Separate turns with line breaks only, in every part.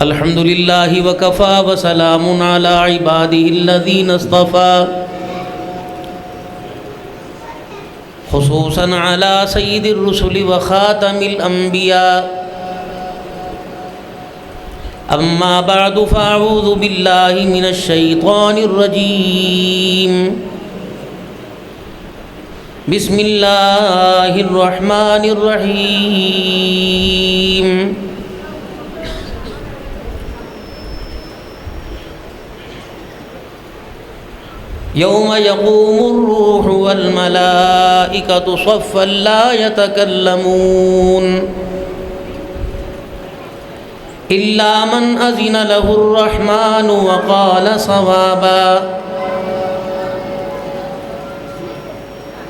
الحمد لله وكفى وسلام على عباده الذين اصطفى خصوصا على سيد الرسل وخاتم الأنبياء أما بعد فأعوذ بالله من الشيطان الرجيم بسم الله الرحمن الرحيم يوم يقوم الروح والملائكة صفا لا يتكلمون إلا من أذن له الرحمن وقال صوابا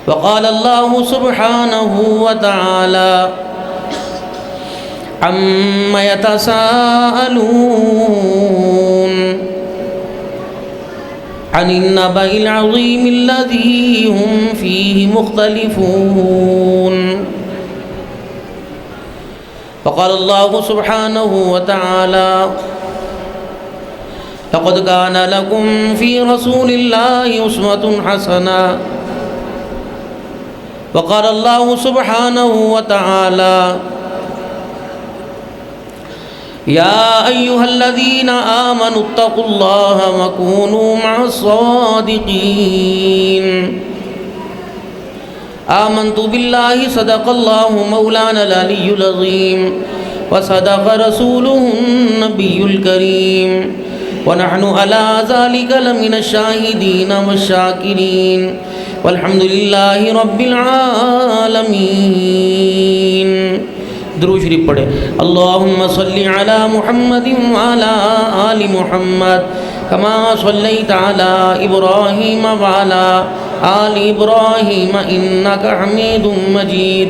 وقال الله سبحانه وتعالى عما يتساءلون عن النبأ العظيم الذي هم فيه مختلفون وقال الله سبحانه وتعالى لقد كان لكم في رسول الله أسوة حسنة وقال الله سبحانه وتعالى يا أيها الذين آمنوا اتقوا الله وكونوا مع الصادقين آمنت بالله صدق الله مولانا العلي العظيم وصدق رسوله النبي الكريم ونحن على ذلك لمن الشاهدين والشاكرين والحمد لله رب العالمين. درود شریف پڑھے. اللہم صلی علی محمد وعلی آل محمد کما صلیت علی ابراہیم وعلی آل ابراہیم انک حمید مجید.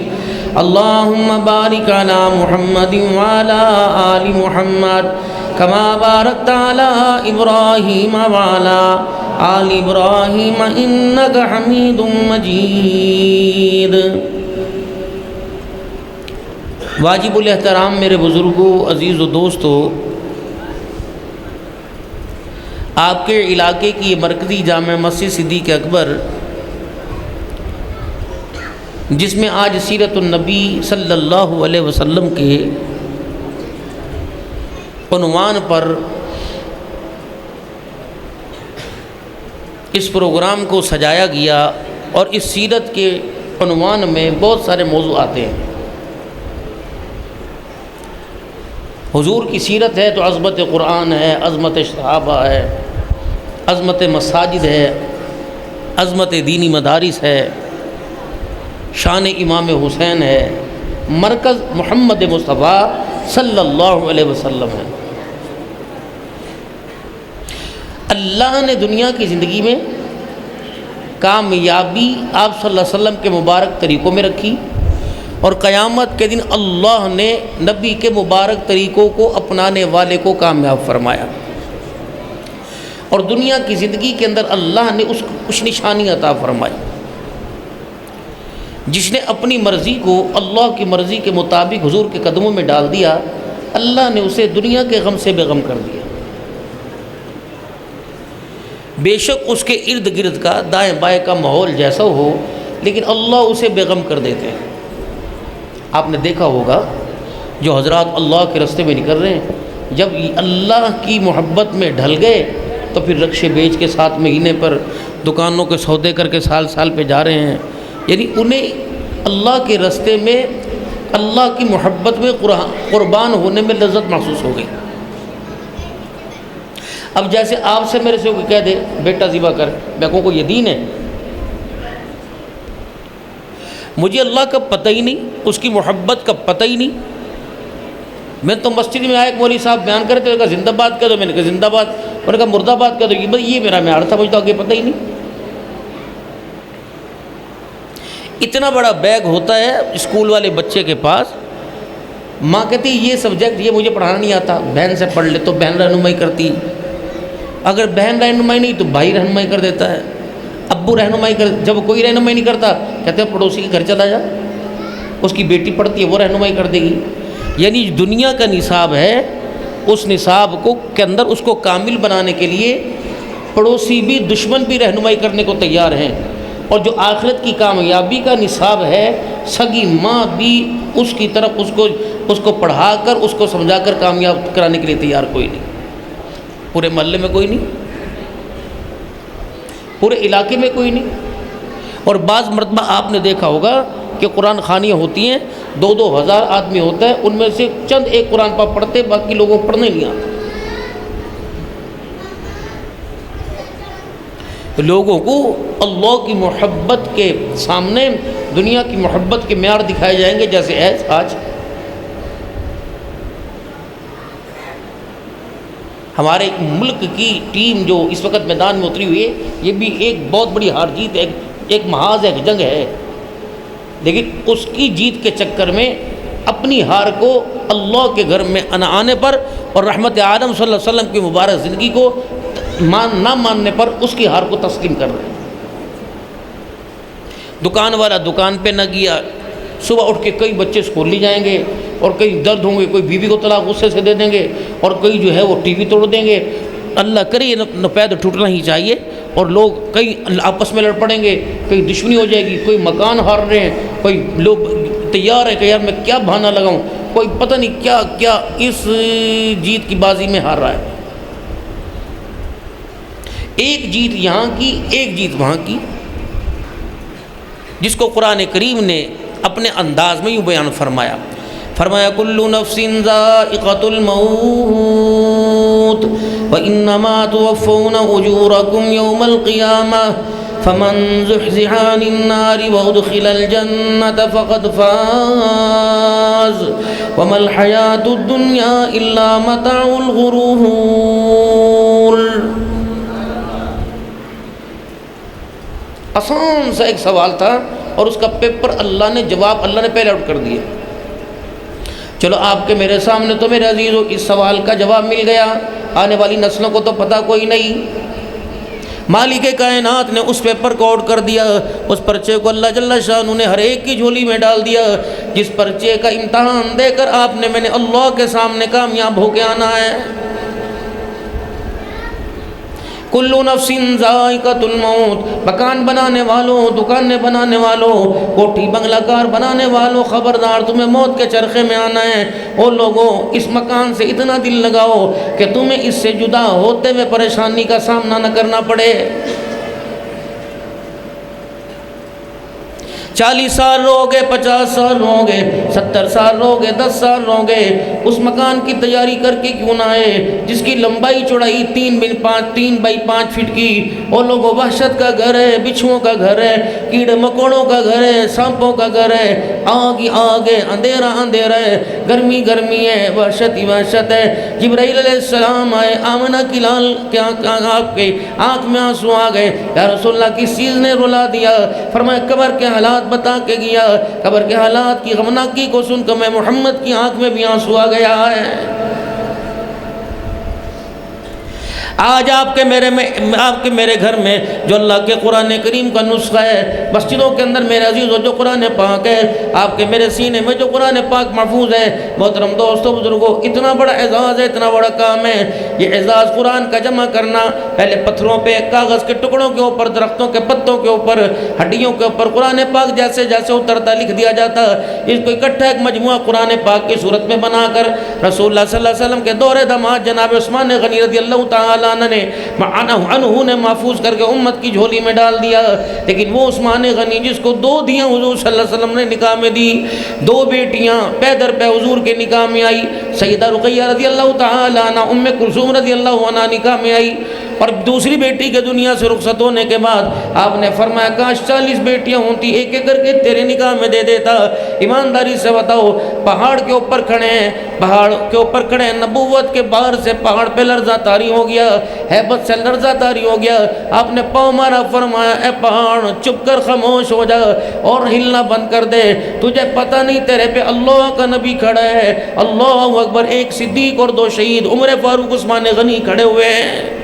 اللہم بارک علی محمد وعلی آل محمد کما بارکت علی ابراہیم وعلی آل ابراہیم انک حمید مجید. واجب الاحترام میرے بزرگوں، عزیز و دوستو، آپ کے علاقے کی مرکزی جامع مسجد صدیق اکبر، جس میں آج سیرت النبی صلی اللہ علیہ وسلم کے عنوان پر اس پروگرام کو سجایا گیا، اور اس سیرت کے عنوان میں بہت سارے موضوع آتے ہیں. حضور کی سیرت ہے تو عظمت قرآن ہے، عظمت صحابہ ہے، عظمت مساجد ہے، عظمت دینی مدارس ہے، شان امام حسین ہے، مرکز محمد مصطفیٰ صلی اللہ علیہ وسلم ہے. اللہ نے دنیا کی زندگی میں کامیابی آپ صلی اللہ علیہ وسلم کے مبارک طریقوں میں رکھی، اور قیامت کے دن اللہ نے نبی کے مبارک طریقوں کو اپنانے والے کو کامیاب فرمایا. اور دنیا کی زندگی کے اندر اللہ نے اس کو کچھ نشانی عطا فرمائی. جس نے اپنی مرضی کو اللہ کی مرضی کے مطابق حضور کے قدموں میں ڈال دیا، اللہ نے اسے دنیا کے غم سے بے غم کر دیا. بے شک اس کے ارد گرد کا دائیں بائیں کا ماحول جیسا ہو، لیکن اللہ اسے بے غم کر دیتے ہیں. آپ نے دیکھا ہوگا جو حضرات اللہ کے راستے میں نکل رہے ہیں، جب اللہ کی محبت میں ڈھل گئے تو پھر رکشے بیچ کے 7 مہینے پر دکانوں کے سودے کر کے سال سال پہ جا رہے ہیں. یعنی انہیں اللہ کے راستے میں اللہ کی محبت میں قربان ہونے میں لذت محسوس ہو گئی. اب جیسے آپ سے میرے سے کوئی کہہ دے بیٹا ذبح کر، میں کہوں کو یہ دین ہے؟ مجھے اللہ کا پتہ ہی نہیں، اس کی محبت کا پتہ ہی نہیں. میں تو مسجد میں آیا، ایک مولوی صاحب بیان کرتے ہیں، کہا زندہ باد کہہ دو، میں نے کہا زندہ باد، میں نے کہا مردہ باد کہہ دو. یہ میرا معیار تھا، مجھے تو آگے پتہ ہی نہیں. اتنا بڑا بیگ ہوتا ہے اسکول والے بچے کے پاس، ماں کہتی یہ سبجیکٹ یہ مجھے پڑھانا نہیں آتا، بہن سے پڑھ لے، تو بہن رہنمائی کرتی. اگر بہن رہنمائی نہیں تو بھائی رہنمائی کر دیتا ہے. ابو رہنمائی کر، جب کوئی رہنمائی نہیں کرتا کہتے ہیں پڑوسی کے گھر چلا جا، اس کی بیٹی پڑھتی ہے وہ رہنمائی کر دے گی. یعنی دنیا کا نصاب ہے اس نصاب کے اندر اس کو کامل بنانے کے لیے پڑوسی بھی دشمن بھی رہنمائی کرنے کو تیار ہیں، اور جو آخرت کی کامیابی کا نصاب ہے سگی ماں بھی اس کی طرف اس کو پڑھا کر اس کو سمجھا کر کامیاب کرانے کے لیے تیار کوئی نہیں، پورے محلے میں کوئی نہیں، پورے علاقے میں کوئی نہیں۔ اور بعض مرتبہ آپ نے دیکھا ہوگا کہ قرآن خوانیاں ہوتی ہیں، 2-2 ہزار آدمی ہوتا ہے، ان میں سے چند ایک قرآن پاک پڑھتے، باقی لوگوں کو پڑھنے نہیں آتا۔ لوگوں کو اللہ کی محبت کے سامنے دنیا کی محبت کے معیار دکھائے جائیں گے، جیسے آج ہمارے ملک کی ٹیم جو اس وقت میدان میں اتری ہوئی ہے، یہ بھی ایک بہت بڑی ہار جیت ہے، ایک محاذ ہے، ایک جنگ ہے، لیکن اس کی جیت کے چکر میں اپنی ہار کو اللہ کے گھر میں آنے پر اور رحمت عالم صلی اللہ علیہ وسلم کی مبارک زندگی کو نہ ماننے پر اس کی ہار کو تسلیم کر رہے ہیں۔ دکان والا دکان پہ نہ گیا، صبح اٹھ کے کئی بچے اسکول نہیں جائیں گے، اور کئی درد ہوں گے، کوئی بیوی کو طلاق غصے سے دے دیں گے، اور کئی جو ہے وہ ٹی وی توڑ دیں گے۔ اللہ کرے یہ نپید ٹوٹنا ہی چاہیے، اور لوگ کئی آپس میں لڑ پڑیں گے، کئی دشمنی ہو جائے گی، کوئی مکان ہار رہے ہیں، کوئی لوگ تیار ہے کہ یار میں کیا بہانہ لگاؤں، کوئی پتہ نہیں کیا کیا اس جیت کی بازی میں ہار رہا ہے۔ ایک جیت یہاں کی، ایک جیت وہاں کی، جس کو قرآن کریم نے اپنے انداز میں یوں بیان فرمایا کل نفس ذائقۃ الموت وانما توفون اجورکم یوم القیامہ فمن زحزح عن النار وادخل الجنة فقد فاز وما الحیاۃ الدنیا الا متاع الغرور۔ آسان سا ایک سوال تھا، اور اس کا پیپر اللہ نے پہلے آؤٹ کر دیا۔ چلو آپ کے میرے سامنے تو میرے عزیزوں اس سوال کا جواب مل گیا، آنے والی نسلوں کو تو پتہ کوئی نہیں۔ مالک کائنات نے اس پیپر کو آؤٹ کر دیا، اس پرچے کو اللہ جل شانہ نے ہر ایک کی جھولی میں ڈال دیا، جس پرچے کا امتحان دے کر آپ نے میں نے اللہ کے سامنے کامیاب ہو کے آنا ہے۔ کل نفس ذائقۃ الموت، مکان بنانے والوں، دکانیں بنانے والوں، کوٹھی بنگلہ کار بنانے والوں، خبردار تمہیں موت کے چرخے میں آنا ہے۔ اور لوگوں اس مکان سے اتنا دل لگاؤ کہ تمہیں اس سے جدا ہوتے ہوئے پریشانی کا سامنا نہ کرنا پڑے۔ 40 سال رہو گے، 50 سال رہو گے، 70 سال رہو گے، 10 سال رہو گے، اس مکان کی تیاری کر کے کیوں نہ آئے جس کی لمبائی چوڑائی 3 بائی 5 فٹ کی، اور لوگوں وحشت کا گھر ہے، بچھوؤں کا گھر ہے، کیڑے مکوڑوں کا گھر ہے، سانپوں کا گھر ہے، آگ ہی آگ ہے، اندھیرا اندھیرا ہے، گرمی گرمی ہے، وحشت ہی وحشت ہے۔ جبرائیل علیہ السلام آئے، آمنہ کی لال کے آنکھ میں آنسو آ گئے، یا رسول اللہ کس چیز نے رلا دیا؟ فرمایا قبر کے حالات بتا کے گیا، قبر کے حالات کی غمناکی کو سن کر میں محمد کی آنکھ میں بھی آنسو آ گیا ہے۔ آج آپ کے میرے گھر میں جو اللہ کے قرآن کریم کا نسخہ ہے، مسجدوں کے اندر میرے عزیزوں جو قرآن پاک ہے، آپ کے میرے سینے میں جو قرآن پاک محفوظ ہے، محترم دوستوں بزرگوں، اتنا بڑا اعزاز ہے، اتنا بڑا کام ہے۔ یہ اعزاز قرآن کا جمع کرنا، پہلے پتھروں پہ، کاغذ کے ٹکڑوں کے اوپر، درختوں کے پتوں کے اوپر، ہڈیوں کے اوپر قرآن پاک جیسے جیسے اترتا لکھ دیا جاتا، اس کو اکٹھا ایک مجموعہ قرآن پاک کی صورت میں بنا کر رسول اللہ صلی اللہ علیہ وسلم کے دور دماد جناب عثمان غنی رضی اللہ تعالی عنہ نے محفوظ کر کے امت کی جھولی میں ڈال دیا۔ لیکن وہ عثمان غنی جس کو 2 دیاں حضور صلی اللہ علیہ وسلم نے نکاح میں دی، 2 بیٹیاں پے در پے حضور کے نکاح میں آئی، سیدہ رقیہ رضی اللہ تعالی عنہ، ام کلثوم رضی اللہ عنہ نکاح میں آئی، اور دوسری بیٹی کے دنیا سے رخصت ہونے کے بعد آپ نے فرمایا کاش 40 بیٹیاں ہوتی، ایک ایک کر کے تیرے نکاح میں دے دیتا۔ ایمانداری سے بتاؤ، پہاڑ کے اوپر کھڑے ہیں، نبوت کے باہر سے پہاڑ پہ لرزہ طاری ہو گیا، ہیبت سے لرزہ طاری ہو گیا۔ آپ نے پاؤں مارا، فرمایا اے پہاڑ چپ کر خاموش ہو جا اور ہلنا بند کر دے، تجھے پتہ نہیں تیرے پہ اللہ کا نبی کھڑا ہے۔ اللہ اکبر، 1 صدیق اور 2 شہید، عمر فاروق عثمان غنی کھڑے ہوئے ہیں۔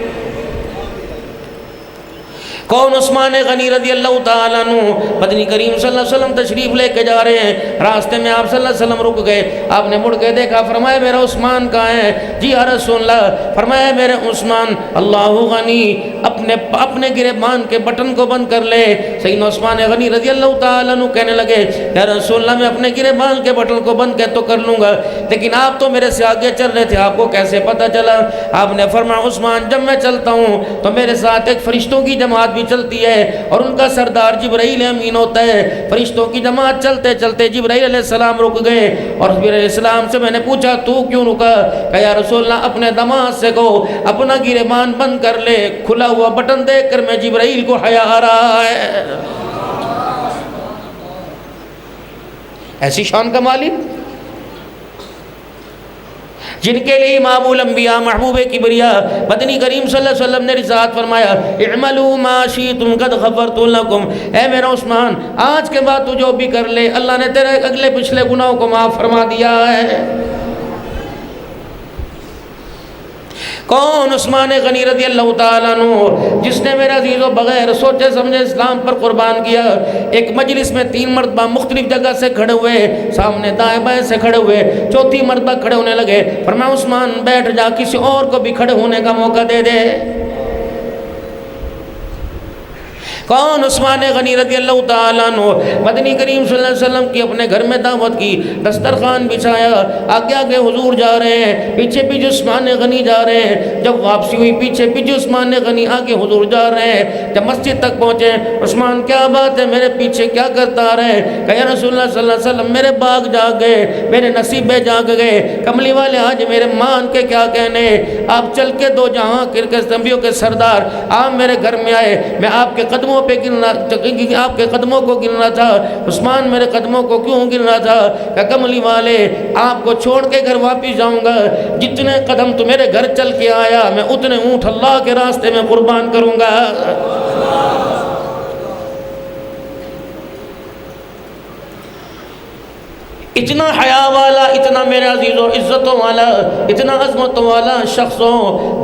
کون؟ عثمان غنی رضی اللہ تعالیٰ عنہ۔ مدنی کریم صلی اللہ علیہ وسلم تشریف لے کے جا رہے ہیں، راستے میں آپ صلی اللہ علیہ وسلم رک گئے، آپ نے مڑ کے دیکھا، فرمایا میرا عثمان کہاں ہے؟ جی یا رسول اللہ۔ فرمایا میرے عثمان، اللہ غنی اپنے گریبان کے بٹن کو بند کر لے۔ سیدنا عثمان غنی رضی اللہ تعالیٰ عنہ کہنے لگے یا رسول اللہ میں اپنے گریبان کے بٹن کو بند تو کر لوں گا، لیکن آپ تو میرے سے آگے چل رہے تھے، آپ کو کیسے پتہ چلا؟ آپ نے فرمایا عثمان جب میں چلتا ہوں تو میرے ساتھ ایک فرشتوں کی جماعت بھی چلتی ہے اور ان کا سردار جبرائیل امین ہوتا ہے۔ فرشتوں کی جماعت چلتے چلتے جبرائیل علیہ السلام رک گئے اور جبرائیل علیہ السلام سے میں نے پوچھا تو کیوں رکا؟ کہ یا رسول اللہ اپنے دماغ سے کو اپنا گریبان بند کر لے، کھلا ہوا بٹن دیکھ کر میں جبرائیل کو حیا آ رہا ہے۔ ایسی شان کا مالک جن کے لیے امام الانبیاء محبوب کبریا مدنی کریم صلی اللہ علیہ وسلم نے ارشاد فرمایا اعملوا ما شئتم قد غفرت لكم۔ اے میرا عثمان آج کے بعد تو جو بھی کر لے، اللہ نے تیرے اگلے پچھلے گناہوں کو معاف فرما دیا ہے۔ کون؟ عثمان غنی رضی اللہ تعالیٰ عنہ، جس نے میرا عزیزو بغیر سوچے سمجھے اسلام پر قربان کیا۔ ایک مجلس میں 3 مرتبہ مختلف جگہ سے کھڑے ہوئے، سامنے دائیں بائیں سے کھڑے ہوئے، چوتھی مرتبہ کھڑے ہونے لگے، فرمایا عثمان بیٹھ جا، کسی اور کو بھی کھڑے ہونے کا موقع دے دے۔ کون؟ عثمان غنی رضی اللہ تعالیٰ عنہ، مدنی کریم صلی اللہ علیہ وسلم کی اپنے گھر میں دعوت کی، دسترخوان بچھایا، آگے آگے حضور جا رہے ہیں، پیچھے پیچھے عثمان غنی جا رہے ہیں۔ جب واپسی ہوئی پیچھے پیچھے عثمان غنی، آگے حضور جا رہے ہیں۔ جب مسجد تک پہنچے، عثمان کیا بات ہے میرے پیچھے کیا کرتا آ رہے ہیں؟ کہ یا رسول اللہ صلی اللہ علیہ وسلم میرے باغ جاگ گئے، میرے نصیبے جاگ گئے، کملی والے آج میرے مان کے کیا کہنے؟ آپ چل کے دو جہاں کے نبیوں کے سردار آپ میرے گھر میں آئے، میں آپ کے قدموں پہ گرنا، آپ کے قدموں کو گرنا تھا۔ عثمان میرے قدموں کو کیوں گرنا تھا؟ کہ کملی والے آپ کو چھوڑ کے گھر واپس جاؤں گا، جتنے قدم تو میرے گھر چل کے آیا میں اتنے اونٹ اللہ کے راستے میں قربان کروں گا۔ اتنا حیا والا، اتنا میرے عزیزوں عزتوں والا، اتنا عظمتوں والا شخص ہو،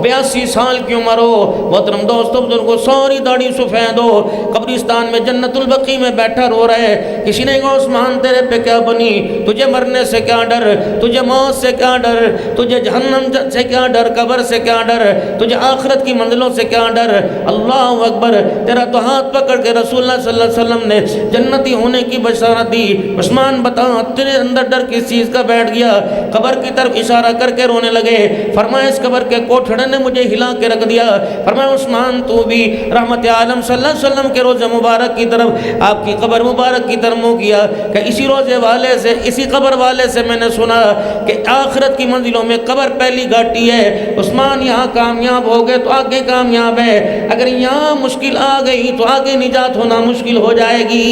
82 سال کی عمر ہو، محترم دوستوں بزرگوں، ساری داڑھی سفید ہو، قبرستان میں جنت البقیع میں بیٹھا رو رہے۔ کسی نے کہا عثمان تیرے پہ کیا بنی؟ تجھے مرنے سے کیا ڈر؟ تجھے موت سے کیا ڈر؟ تجھے جہنم سے کیا ڈر؟ قبر سے کیا ڈر؟ تجھے آخرت کی منزلوں سے کیا ڈر؟ اللہ اکبر، تیرا تو ہاتھ پکڑ کے رسول اللہ صلی اللہ علیہ وسلم نے جنتی ہونے کی بشارت دی۔ عثمان بتا تیرے اندر ڈر کس چیز کا بیٹھ گیا؟ قبر کی طرف اشارہ کر کے رونے لگے، فرمایا اس قبر کے کوٹھڑے نے مجھے ہلا کے رکھ دیا۔ فرمایا عثمان تو بھی رحمت عالم صلی اللہ علیہ وسلم کے روزے مبارک کی طرف، آپ کی قبر مبارک کی طرف منہ کیا کہ اسی روزے والے سے، اسی قبر والے سے میں نے سنا کہ آخرت کی منزلوں میں قبر پہلی گھاٹی ہے۔ عثمان یہاں کامیاب ہو گئے تو آگے کامیاب ہے، اگر یہاں مشکل آ گئی تو آگے نجات ہونا مشکل ہو جائے گی۔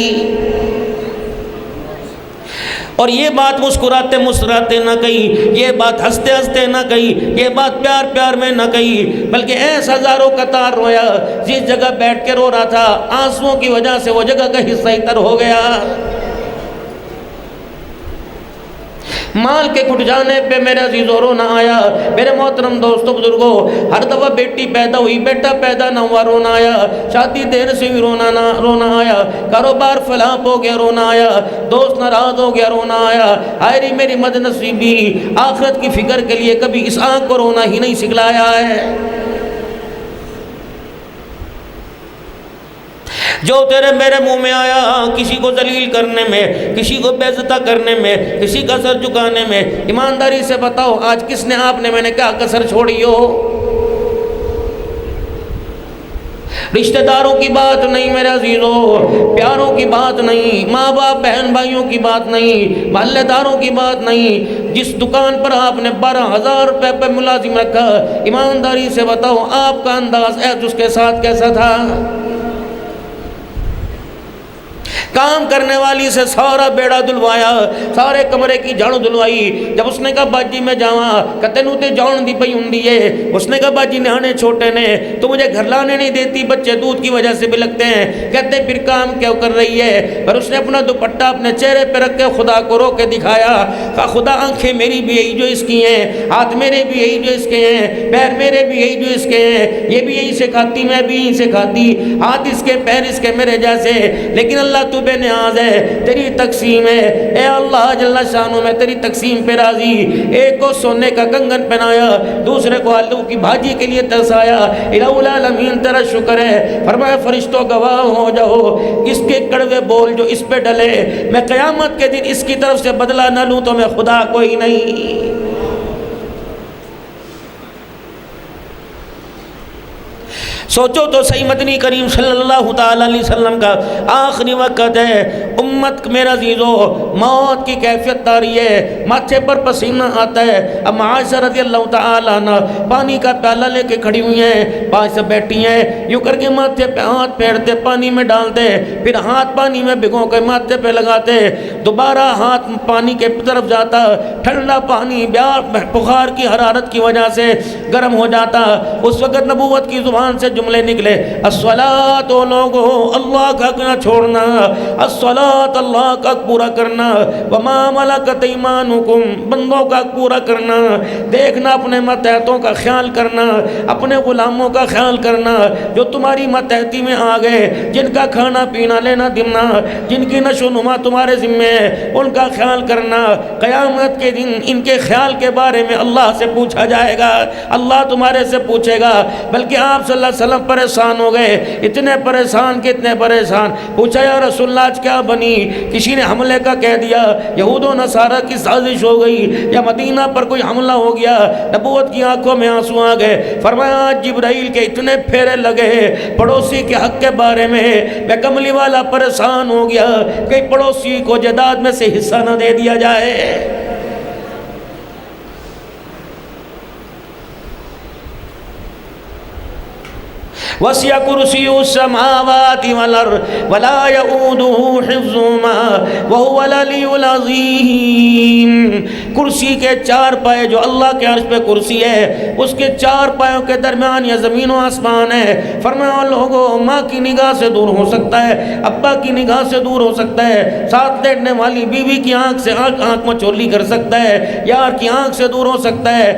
اور یہ بات مسکراتے مسکراتے نہ کہی، یہ بات ہنستے ہنستے نہ کہی، یہ بات پیار پیار میں نہ کہی، بلکہ ایسا ہزاروں قطار رویا۔ جس جگہ بیٹھ کے رو رہا تھا آنسوؤں کی وجہ سے وہ جگہ کا حصہ ہی تر ہو گیا۔ مال کے کھٹ جانے پہ میرے عزیزو رونا آیا۔ میرے محترم دوستو بزرگو، ہر دفعہ بیٹی پیدا ہوئی، بیٹا پیدا نہ ہوا، رونا آیا۔ شادی دیر سے بھی رونا آیا۔ کاروبار فلاپ ہو گیا، رونا آیا۔ دوست ناراض ہو گیا، رونا آیا۔ آئری میری مد نصیبی، آخرت کی فکر کے لیے کبھی اس آنکھ کو رونا ہی نہیں سکھلایا ہے۔ جو تیرے میرے منہ میں آیا، کسی کو ذلیل کرنے میں، کسی کو بے عزت کرنے میں، کسی کا سر جھکانے میں، ایمانداری سے بتاؤ آج کس نے آپ نے میں نے کیا کسر چھوڑی ہو؟ رشتہ داروں کی بات نہیں میرے عزیزوں، پیاروں کی بات نہیں، ماں باپ بہن بھائیوں کی بات نہیں، محلے داروں کی بات نہیں۔ جس دکان پر آپ نے 12,000 روپے پہ ملازم رکھا، ایمانداری سے بتاؤ آپ کا انداز اس کے ساتھ کیسا تھا؟ کام کرنے والی سے سارا بیڑا دلوایا، سارے کمرے کی جھاڑو دلوائی۔ جب اس نے کہا باجی میں جاواں، کہتے نو تے جان دی پئی ہوندی ہے۔ اس نے کہا باجی نہانے چھوٹے نے تو مجھے گھر لانے نہیں دیتی، بچے دودھ کی وجہ سے بھی لگتے ہیں۔ کہتے پھر کام کیوں کر رہی ہے؟ پر اس نے اپنا دوپٹہ اپنے چہرے پہ رکھ کے خدا کو رو کے دکھایا، کہا خدا آنکھیں میری بھی یہی جو اس کی ہیں، ہاتھ میرے بھی یہی جو اس کے ہیں، پیر میرے بھی یہی جو اس کے ہیں، یہ بھی یہی سے کھاتی میں بھی یہی سے کھاتی، ہاتھ اس کے پیر اس کے میرے جیسے، لیکن اللہ تو بے نیاز ہے، تیری تقسیم ہے، اے اللہ جل شانو میں تیری تقسیم پہ راضی۔ ایک کو سونے کا کنگن پہنایا، دوسرے کو آلو کی بھاجی کے لیے ترسایا۔ الہ العالمین تیرا شکر ہے، فرمایا فرشتوں گواہ ہو جاؤ، اس کے کڑوے بول جو اس پہ ڈلے میں قیامت کے دن اس کی طرف سے بدلہ نہ لوں تو میں خدا کوئی نہیں۔ سوچو تو صحیح، مدنی کریم صلی اللہ تعالی علیہ وسلم کا آخری وقت ہے، امت میرا عزیزو موت کی کیفیت تاری ہے، ماتھے پر پسینہ آتا ہے۔ اب عائشہ رضی اللہ تعالی عنہ پانی کا پیالہ لے کے کھڑی ہوئی ہیں، پاس سے بیٹھی ہیں، یوں کر کے ماتھے پہ ہاتھ پھیرتے پانی میں ڈالتے، پھر ہاتھ پانی میں بھگو کے ماتھے پہ لگاتے، دوبارہ ہاتھ پانی کے طرف جاتا، ٹھنڈا پانی بخار کی حرارت کی وجہ سے گرم ہو جاتا۔ اس وقت نبوت کی زبان سے جملے نکلے، الصلاۃ لوگو اللہ کا حق نہ چھوڑنا، الصلاۃ اللہ کا حق پورا کرنا، وما ملکت ایمانکم بندوں کا حق پورا کرنا، دیکھنا اپنے ماتحتوں کا خیال کرنا، اپنے غلاموں کا خیال کرنا جو تمہاری ماتحتی میں آ گئے، جن کا کھانا پینا لینا دینا، جن کی نشو و نما تمہارے ذمے ہے، ان کا خیال کرنا۔ قیامت کے دن ان کے خیال کے بارے میں اللہ سے پوچھا جائے گا، اللہ تمہارے سے پوچھے گا۔ بلکہ آپ صلی اللہ علیہ وسلم پریشان ہو گئے، اتنے پریشان کہ اتنے پریشان، پوچھا یا رسول اللہ آج کیا بنی؟ کسی نے حملے کا کہہ دیا، یہود و نصارہ کی سازش ہو گئی، یا مدینہ پر کوئی حملہ ہو گیا۔ نبوت کی آنکھوں میں آنسو آ گئے، فرمایا جبرائیل کے اتنے پھیرے لگے پڑوسی کے حق کے بارے میں، میں کملی والا پریشان ہو گیا کہ پڑوسی کو جائیداد میں سے حصہ نہ دے دیا جائے۔ وسع کرسیہ السماوات والارض ولا یؤودہ حفظہما وہو العلی العظیم۔ کرسی کے چار پائے جو اللہ کے عرش پہ کرسی ہے، اس کے چار پایوں کے درمیان یہ زمین و آسمان ہے۔ فرمایا لوگوں ماں کی نگاہ سے دور ہو سکتا ہے، ابا کی نگاہ سے دور ہو سکتا ہے، ساتھ لیٹنے والی بیوی کی آنکھ سے آنکھ مچولی کر سکتا ہے، یار کی آنکھ سے دور ہو سکتا ہے،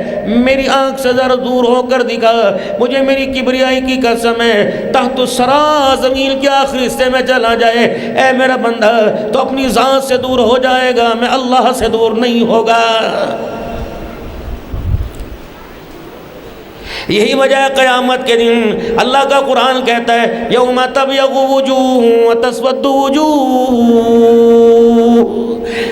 میری آنکھ سے ذرا دور ہو کر دکھا، مجھے میری کبریائی کی قسم ہے، تحت الثری زمین کے آخری حصے میں چلا جائے، اے میرا بندہ تو اپنی ذات سے دور ہو جائے گا، میں اللہ سے دور نہیں ہوگا۔ یہی وجہ ہے قیامت کے دن اللہ کا قرآن کہتا ہے یوم تبیض وجوہ وتسود وجوہ،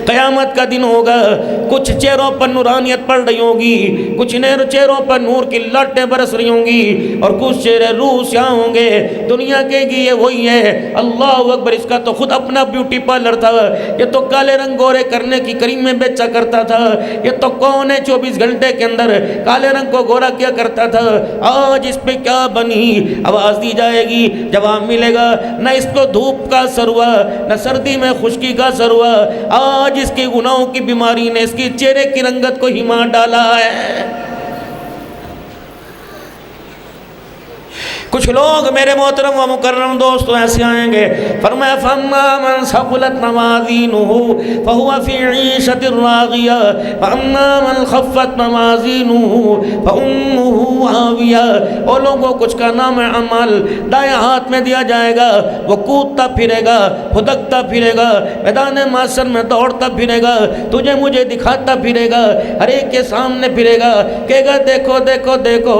قیامت کا دن ہوگا، کچھ چہروں پر نورانیت پڑ رہی ہوگی، کچھ چہروں پر نور کی لٹیں برس رہی ہوں گی، اور کچھ چہرے روح سیاہ ہوں گے۔ دنیا کے گی یہ وہی ہے، اللہ اکبر، اس کا تو خود اپنا بیوٹی پارلر تھا، یہ تو کالے رنگ گورے کرنے کی کریم میں بیچا کرتا تھا، یہ تو کون ہے 24 گھنٹے کے اندر کالے رنگ کو گورا کیا کرتا تھا۔ آج اس پہ کیا بنی؟ آواز دی جائے گی، جواب ملے گا، نہ اس کو دھوپ کا اثر ہوا، نہ سردی میں خشکی کا اثر ہوا، آج اس کے گناہوں کی بیماری نے اس کی چہرے کی رنگت کو ہی مار ڈالا ہے۔ کچھ لوگ میرے محترم و مکرم دوستوں ایسے آئیں گے، فرمایا فَأَمَّا مَنْ ثَقُلَتْ مَوَازِينُهُ فَهُوَ فِي عِيشَةٍ رَاضِيَةٍ وَأَمَّا مَنْ خَفَّتْ مَوَازِينُهُ فَأُمُّهُ هَاوِيَةٌ۔ وہ لوگوں کچھ کا نام عمل دائیں ہاتھ میں دیا جائے گا، وہ کودتا پھرے گا، پھدکتا پھرے گا، میدان محشر میں دوڑتا پھرے گا، تجھے مجھے دکھاتا پھرے گا، ہر ایک کے سامنے پھرے گا، کہے گا دیکھو دیکھو دیکھو،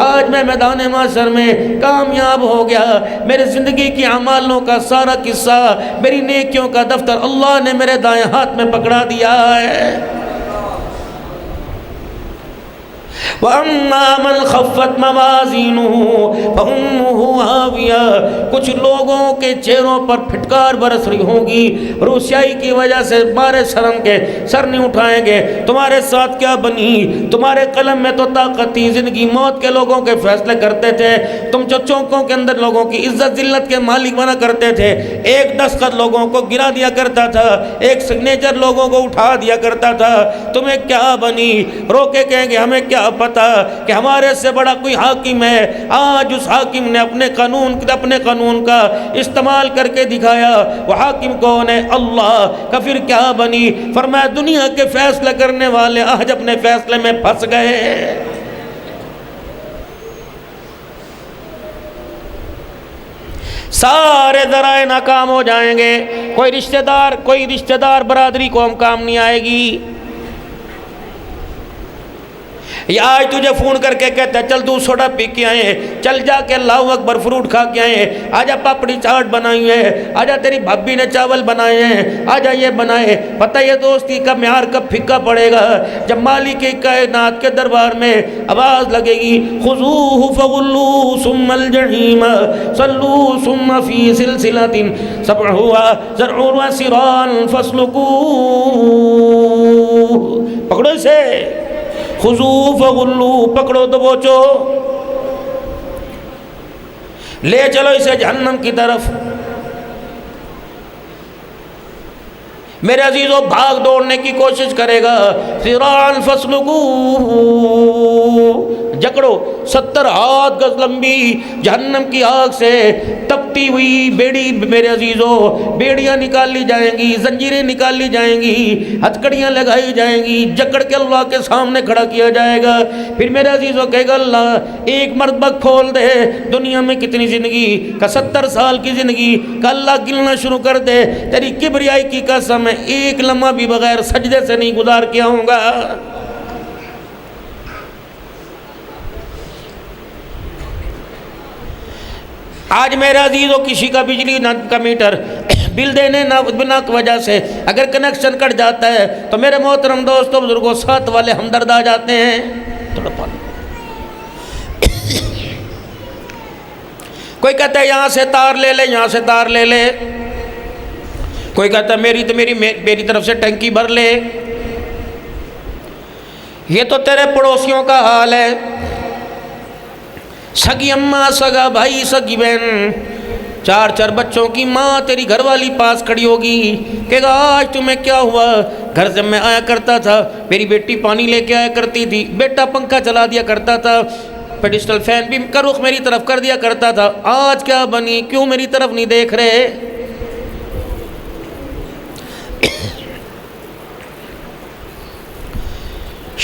آج میں میدان محشر میں کامیاب ہو گیا، میرے زندگی کی اعمالوں کا سارا قصہ، میری نیکیوں کا دفتر اللہ نے میرے دائیں ہاتھ میں پکڑا دیا ہے۔ وَأَمَّا مَنْ خَفَّتْ مَوَازِينُهُ فَأُمُّهُ هَاوِيَةٌ، کچھ لوگوں کے چہروں پر پھٹکار برس رہی ہوگی، روسیائی کی وجہ سے مارے شرم کے سر نہیں اٹھائیں گے۔ تمہارے ساتھ کیا بنی؟ تمہارے قلم میں تو طاقت تھی، زندگی موت کے لوگوں کے فیصلے کرتے تھے، تم جو چوکوں کے اندر لوگوں کی عزت ذلت کے مالک بنا کرتے تھے، ایک دستخط لوگوں کو گرا دیا کرتا تھا، ایک سگنیچر لوگوں کو اٹھا دیا کرتا تھا، تمہیں کیا بنی؟ رو کے کہیں گے ہمیں کیا پتا کہ ہمارے سے بڑا کوئی حاکم ہے۔ آج اس حاکم نے اپنے قانون کا استعمال کر کے دکھایا۔ وہ حاکم کون ہے؟ اللہ کا۔ پھر کیا بنی؟ فرمایا دنیا کے فیصلے کرنے والے آج اپنے فیصلے میں پھنس گئے۔ سارے ذرائع ناکام ہو جائیں گے، کوئی رشتہ دار برادری کو ہم کام نہیں آئے گی۔ یا آج تجھے فون کر کے کہتا ہے چل تو سوڈا پی کے آئے، چل جا کے اللہ اکبر فروٹ کھا کے آئے، آجا پاپڑی چاٹ بنائی ہے، آجا تیری بھابی نے چاول بنائے ہیں، آجا یہ بنائے۔ پتہ یہ دوستی کا معیار کب پھیکا پڑے گا؟ جب مالک کائنات کے دربار میں آواز لگے گی خذوہ فغلوہ ثم الجحیم صلوہ ثم فی سلسلۃ سبعہا ذرعها ذراعا فاسلکوہ۔ پکڑو اسے، خذوہ فغلوہ، پکڑو دبوچو، لے چلو اسے جہنم کی طرف۔ میرے عزیزو بھاگ دوڑنے کی کوشش کرے گا، ذراعا فاسلکوہ، جکڑو 70 ہاتھ گز لمبی جہنم کی آگ سے تپتی ہوئی بیڑی، میرے عزیزو بیڑیاں نکالی جائیں گی، زنجیریں نکالی جائیں گی، ہتھکڑیاں لگائی جائیں گی، جکڑ کے اللہ کے سامنے کھڑا کیا جائے گا۔ پھر میرے عزیزو کہے گا اللہ ایک مرتبہ کھول دے، دنیا میں کتنی زندگی کا 70 سال کی زندگی کا اللہ گننا شروع کر دے، تیری کبریائی کی قسم ہے ایک لمحہ بھی بغیر سجدے سے نہیں گزار کیا ہوں گا۔ آج میرے عزیزوں کسی کا بجلی کا میٹر بل دینے بنا کی وجہ سے اگر کنیکشن کٹ جاتا ہے تو میرے محترم دوستوں بزرگوں ساتھ والے ہمدرد آ جاتے ہیں۔ تھوڑا پانی، کوئی کہتا ہے یہاں سے تار لے لے، یہاں سے تار لے لے، کوئی کہتا ہے میری طرف سے ٹنکی بھر لے۔ یہ تو تیرے پڑوسیوں کا حال ہے، سگی اماں، سگا بھائی، سگی بہن، 4 بچوں کی ماں تیری گھر والی پاس کھڑی ہوگی، کہے گا آج تمہیں کیا ہوا؟ گھر سے میں آیا کرتا تھا، میری بیٹی پانی لے کے آیا کرتی تھی، بیٹا پنکھا چلا دیا کرتا تھا، پیڈسٹل فین بھی کا رخ میری طرف کر دیا کرتا تھا، آج کیا بنی؟ کیوں میری طرف نہیں دیکھ رہے؟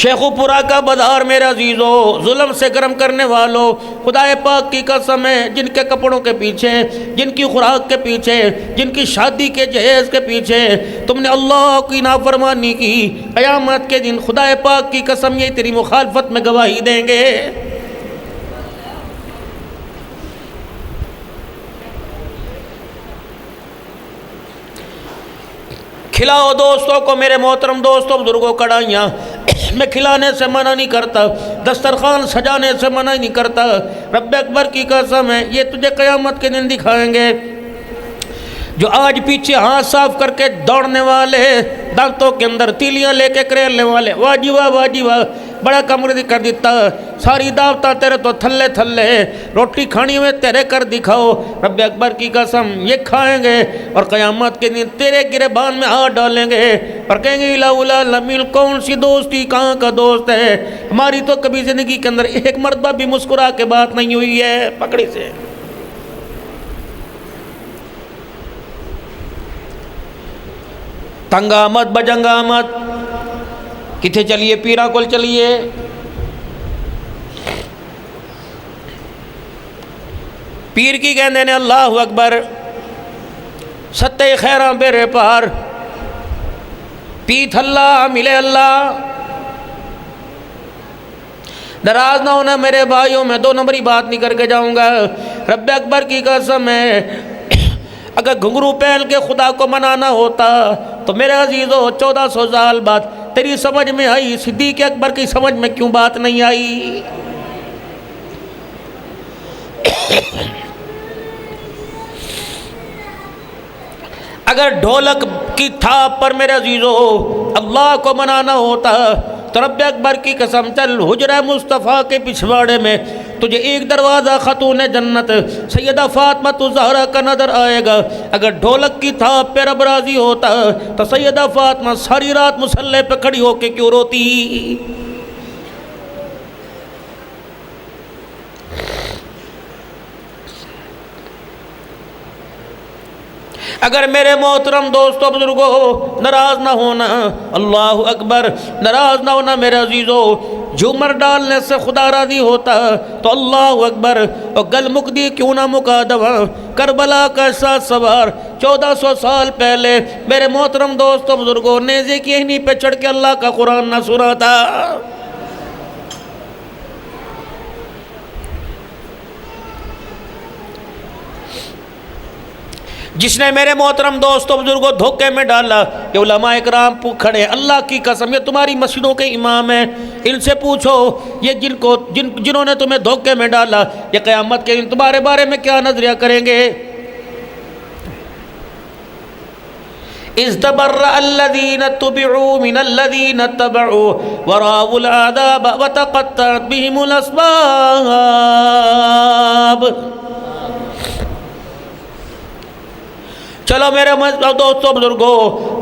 شیخو پورا کا بازار میرے عزیزو، ظلم سے گرم کرنے والوں، خدا پاک کی قسم ہے جن کے کپڑوں کے پیچھے، جن کی خوراک کے پیچھے، جن کی شادی کے جہیز کے پیچھے تم نے اللہ کی نافرمانی کی، قیامت کے دن خدا پاک کی قسم یہ تیری مخالفت میں گواہی دیں گے۔ کھلاؤ دوستوں کو، میرے محترم دوستوں بزرگوں، کڑھائیاں میں کھلانے سے منع نہیں کرتا، دسترخوان سجانے سے منع نہیں کرتا، رب اکبر کی قسم ہے یہ تجھے قیامت کے دن دکھائیں گے۔ جو آج پیچھے ہاتھ صاف کر کے دوڑنے والے، دانتوں کے اندر تیلیاں لے کے کریلنے والے، واہ جی واہ، واہ جی واہ، بڑا کمر کر دیتا، ساری دعوتاں تیرے تو تھلے تھلے، روٹی کھانی ہوئے تیرے کر دکھاؤ، رب اکبر کی قسم یہ کھائیں گے اور قیامت کے دن تیرے گریبان میں ہاتھ ڈالیں گے اور کہیں گے لا لمیل، کون سی دوستی، کہاں کا دوست ہے؟ ہماری تو کبھی زندگی کے اندر ایک مرتبہ بھی مسکرا کے بات نہیں ہوئی ہے۔ پکڑی سے تنگا مت بجنگا مت، کتھے چلیے؟ پیرا کول چلیے۔ پیر کی کہندے نے اللہ اکبر، ستے خیراں بیرے پار، پیت اللہ ملے اللہ۔ ناراض نہ ہونا میرے بھائیوں، میں 2 نمبری بات نہیں کر کے جاؤں گا، رب اکبر کی قسم ہے اگر گھنگرو پہن کے خدا کو منانا ہوتا تو میرے عزیزو 1400 سال بعد تیری سمجھ میں آئی، صدیق اکبر کی سمجھ میں کیوں بات نہیں آئی؟ اگر ڈھولک کی تھاپ پر میرے عزیزو اللہ کو منانا ہوتا تو رب اکبر کی قسم چل حجرہ مصطفیٰ کے پچھواڑے میں تجھے ایک دروازہ خاتون جنت سیدہ فاطمہ الزہرا کا نظر آئے گا۔ اگر ڈھولک کی تھاپ پہ رب راضی ہوتا تو سیدہ فاطمہ ساری رات مصلی پہ کھڑی ہو کے کیوں روتی؟ اگر میرے محترم دوستو بزرگو ناراض نہ ہونا، اللہ اکبر، ناراض نہ ہونا میرے عزیزو، جھومر ڈالنے سے خدا راضی ہوتا تو اللہ اکبر، اور گل مکدی کیوں نہ مکا دوا کربلا کا ساتھ سوار 1400 سال پہلے میرے محترم دوستو بزرگو نیزے کی ہنی پہ چڑھ کے اللہ کا قرآن نہ سنا تھا؟ جس نے میرے محترم دوستوں بزرگوں دھوکے میں ڈالا، یہ علماء اکرام کھڑے، اللہ کی قسم یہ تمہاری مسجدوں کے امام ہیں، ان سے پوچھو یہ جنہوں نے تمہیں دھوکے میں ڈالا یہ قیامت کے دن تمہارے بارے میں کیا نظریہ کریں گے؟ اِذْ تَبَرَّأَ الَّذِينَ اتُّبِعُوا مِنَ الَّذِينَ اتَّبَعُوا وَرَأَوُا الْعَذَابَ وَتَقَطَّعَتْ بِهِمُ الْأَسْبَابُ۔ چلو میرے دوستو بزرگو،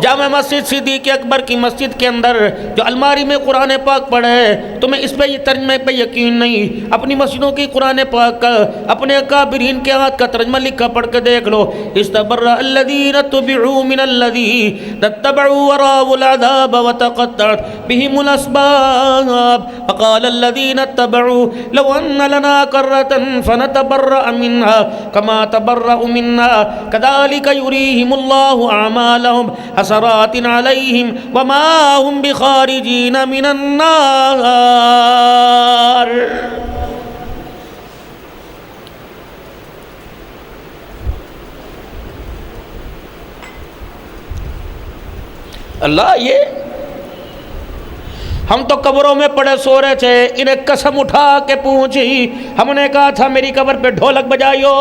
جامع مسجد صدیق اکبر کی مسجد کے اندر جو الماری میں قرآن پاک پڑھا ہے، تمہیں اس پہ یہ ترجمے پہ یقین نہیں، اپنی مسجدوں کی قرآن پاک کا اپنے اکابرین کے ہاتھ کا ترجمہ لکھا پڑھ کے دیکھ لو۔ استبرأ الذین اتبعوا من الذین اتبعوا ورأوا العذاب وتقطعت بهم الاسباب وقال الذین اتبعوا لو ان لنا کرة فنتبرأ منها كما تبرأوا منا كذلك يريهم الله أعمالهم حسرات عليهم وما هم بخارجين من النار۔ اللہ یہ ہم تو قبروں میں پڑے سو رہے تھے، انہیں قسم اٹھا کے پوچھی، ہم نے کہا تھا میری قبر پہ ڈھولک بجائیو۔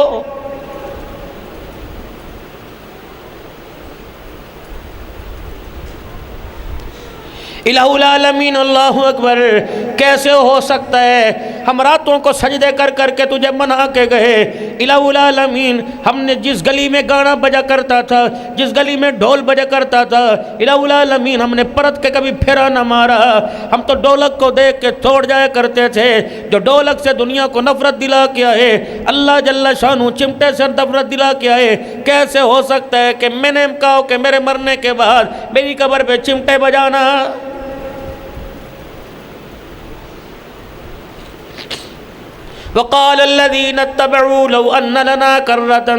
الہ العالمین اللہ اکبر، کیسے ہو سکتا ہے ہم راتوں کو سجدے کر کر کے تجھے منا کے گئے؟ الہ العالمین، ہم نے جس گلی میں گانا بجا کرتا تھا، جس گلی میں ڈھول بجا کرتا تھا، الہ العالمین ہم نے پرت کے کبھی پھیرا نہ مارا۔ ہم تو ڈھولک کو دیکھ کے توڑ جایا کرتے تھے۔ جو ڈھولک سے دنیا کو نفرت دلا کے آئے، اللہ جل شانہ چمٹے سے نفرت دلا کے آئے، کیسے ہو سکتا ہے کہ میں نے کہا کہ میرے مرنے کے بعد میری قبر پہ چمٹے بجانا؟ وقال الذين اتبعوا لو ان لنا كرة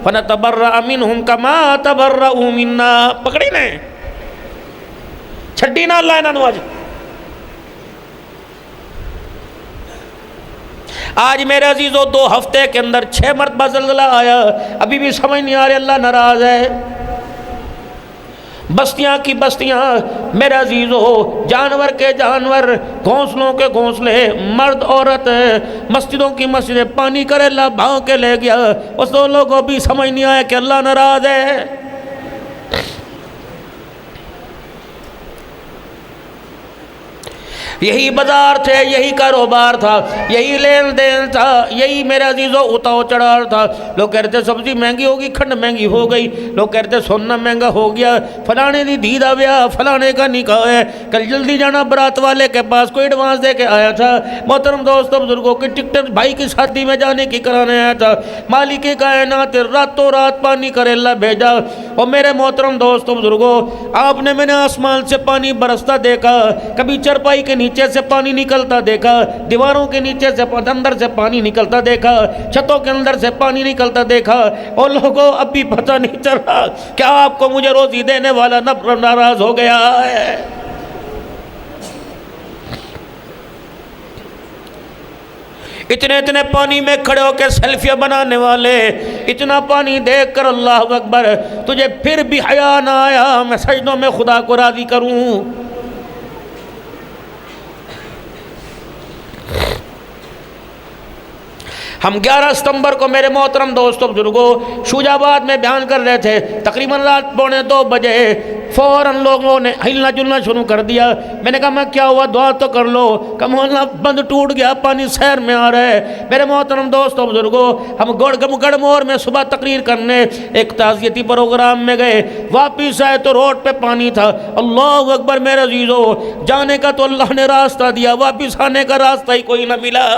فنتبرأ منهم كما تبرأوا منا۔ پکڑی نے چھڈی نہ اللہ انہاں نوں۔ آج میرے عزیزو 2 ہفتے کے اندر 6 مرتبہ زلزلہ آیا، ابھی بھی سمجھ نہیں آ رہا اللہ ناراض ہے۔ بستیاں کی بستیاں میرے عزیزو، جانور کے جانور، گھونسلوں کے گھونسلے، مرد عورت، مسجدوں کی مسجدیں پانی کرے اللہ بھاؤ کے لے گیا۔ اس دو لوگوں بھی سمجھ نہیں آیا کہ اللہ ناراض ہے۔ یہی بازار تھے، یہی کاروبار تھا، یہی لین دین تھا، یہی میرے عزیزو اتاؤ چڑھاؤ تھا۔ لوگ کہتے سبزی مہنگی ہوگی، کھنڈ مہنگی ہو گئی، لوگ کہتے سونا مہنگا ہو گیا، فلانے دی دھی دا بیاہ، فلانے کا نکاح ہے، کل جلدی جانا برات والے کے پاس، کوئی ایڈوانس دے کے آیا تھا۔ محترم دوستو بزرگوں کی ٹکٹ بھائی کی شادی میں جانے کی کرانے آیا تھا، مالک کائنات راتوں رات پانی کرے اللہ بھیجا۔ اور میرے محترم دوستو بزرگوں، آپ نے میں نے آسمان سے پانی برستا دیکھا، کبھی چرپائی کے نیچے سے پانی نکلتا دیکھا، دیواروں کے نیچے سے اندر سے پانی نکلتا دیکھا، چھتوں کے اندر سے پانی نکلتا دیکھا۔ اور لوگوں اب بھی پتہ نہیں چل رہا کیا آپ کو مجھے روزی دینے والا ناراض ہو گیا ہے؟ اتنے پانی میں کھڑے ہو کے سیلفیاں بنانے والے، اتنا پانی دیکھ کر اللہ اکبر، تجھے پھر بھی حیا نہ آیا میں سجدوں میں خدا کو راضی کروں؟ ہم 11 ستمبر کو میرے محترم دوستوں بزرگوں شوجہ آباد میں بیان کر رہے تھے، تقریباً رات 1:45 بجے فوراً لوگوں نے ہلنا جلنا شروع کر دیا۔ میں نے کہا میں کیا ہوا، دعا تو کر لو۔ کہ محلہ بند ٹوٹ گیا، پانی شہر میں آ رہا ہے۔ میرے محترم دوستوں بزرگوں ہم گڑمور میں صبح تقریر کرنے ایک تعزیتی پروگرام میں گئے، واپس آئے تو روڈ پہ پانی تھا۔ اللہ اکبر میرے عزیزو، جانے کا تو اللہ نے راستہ دیا، واپس آنے کا راستہ ہی کوئی نہ ملا۔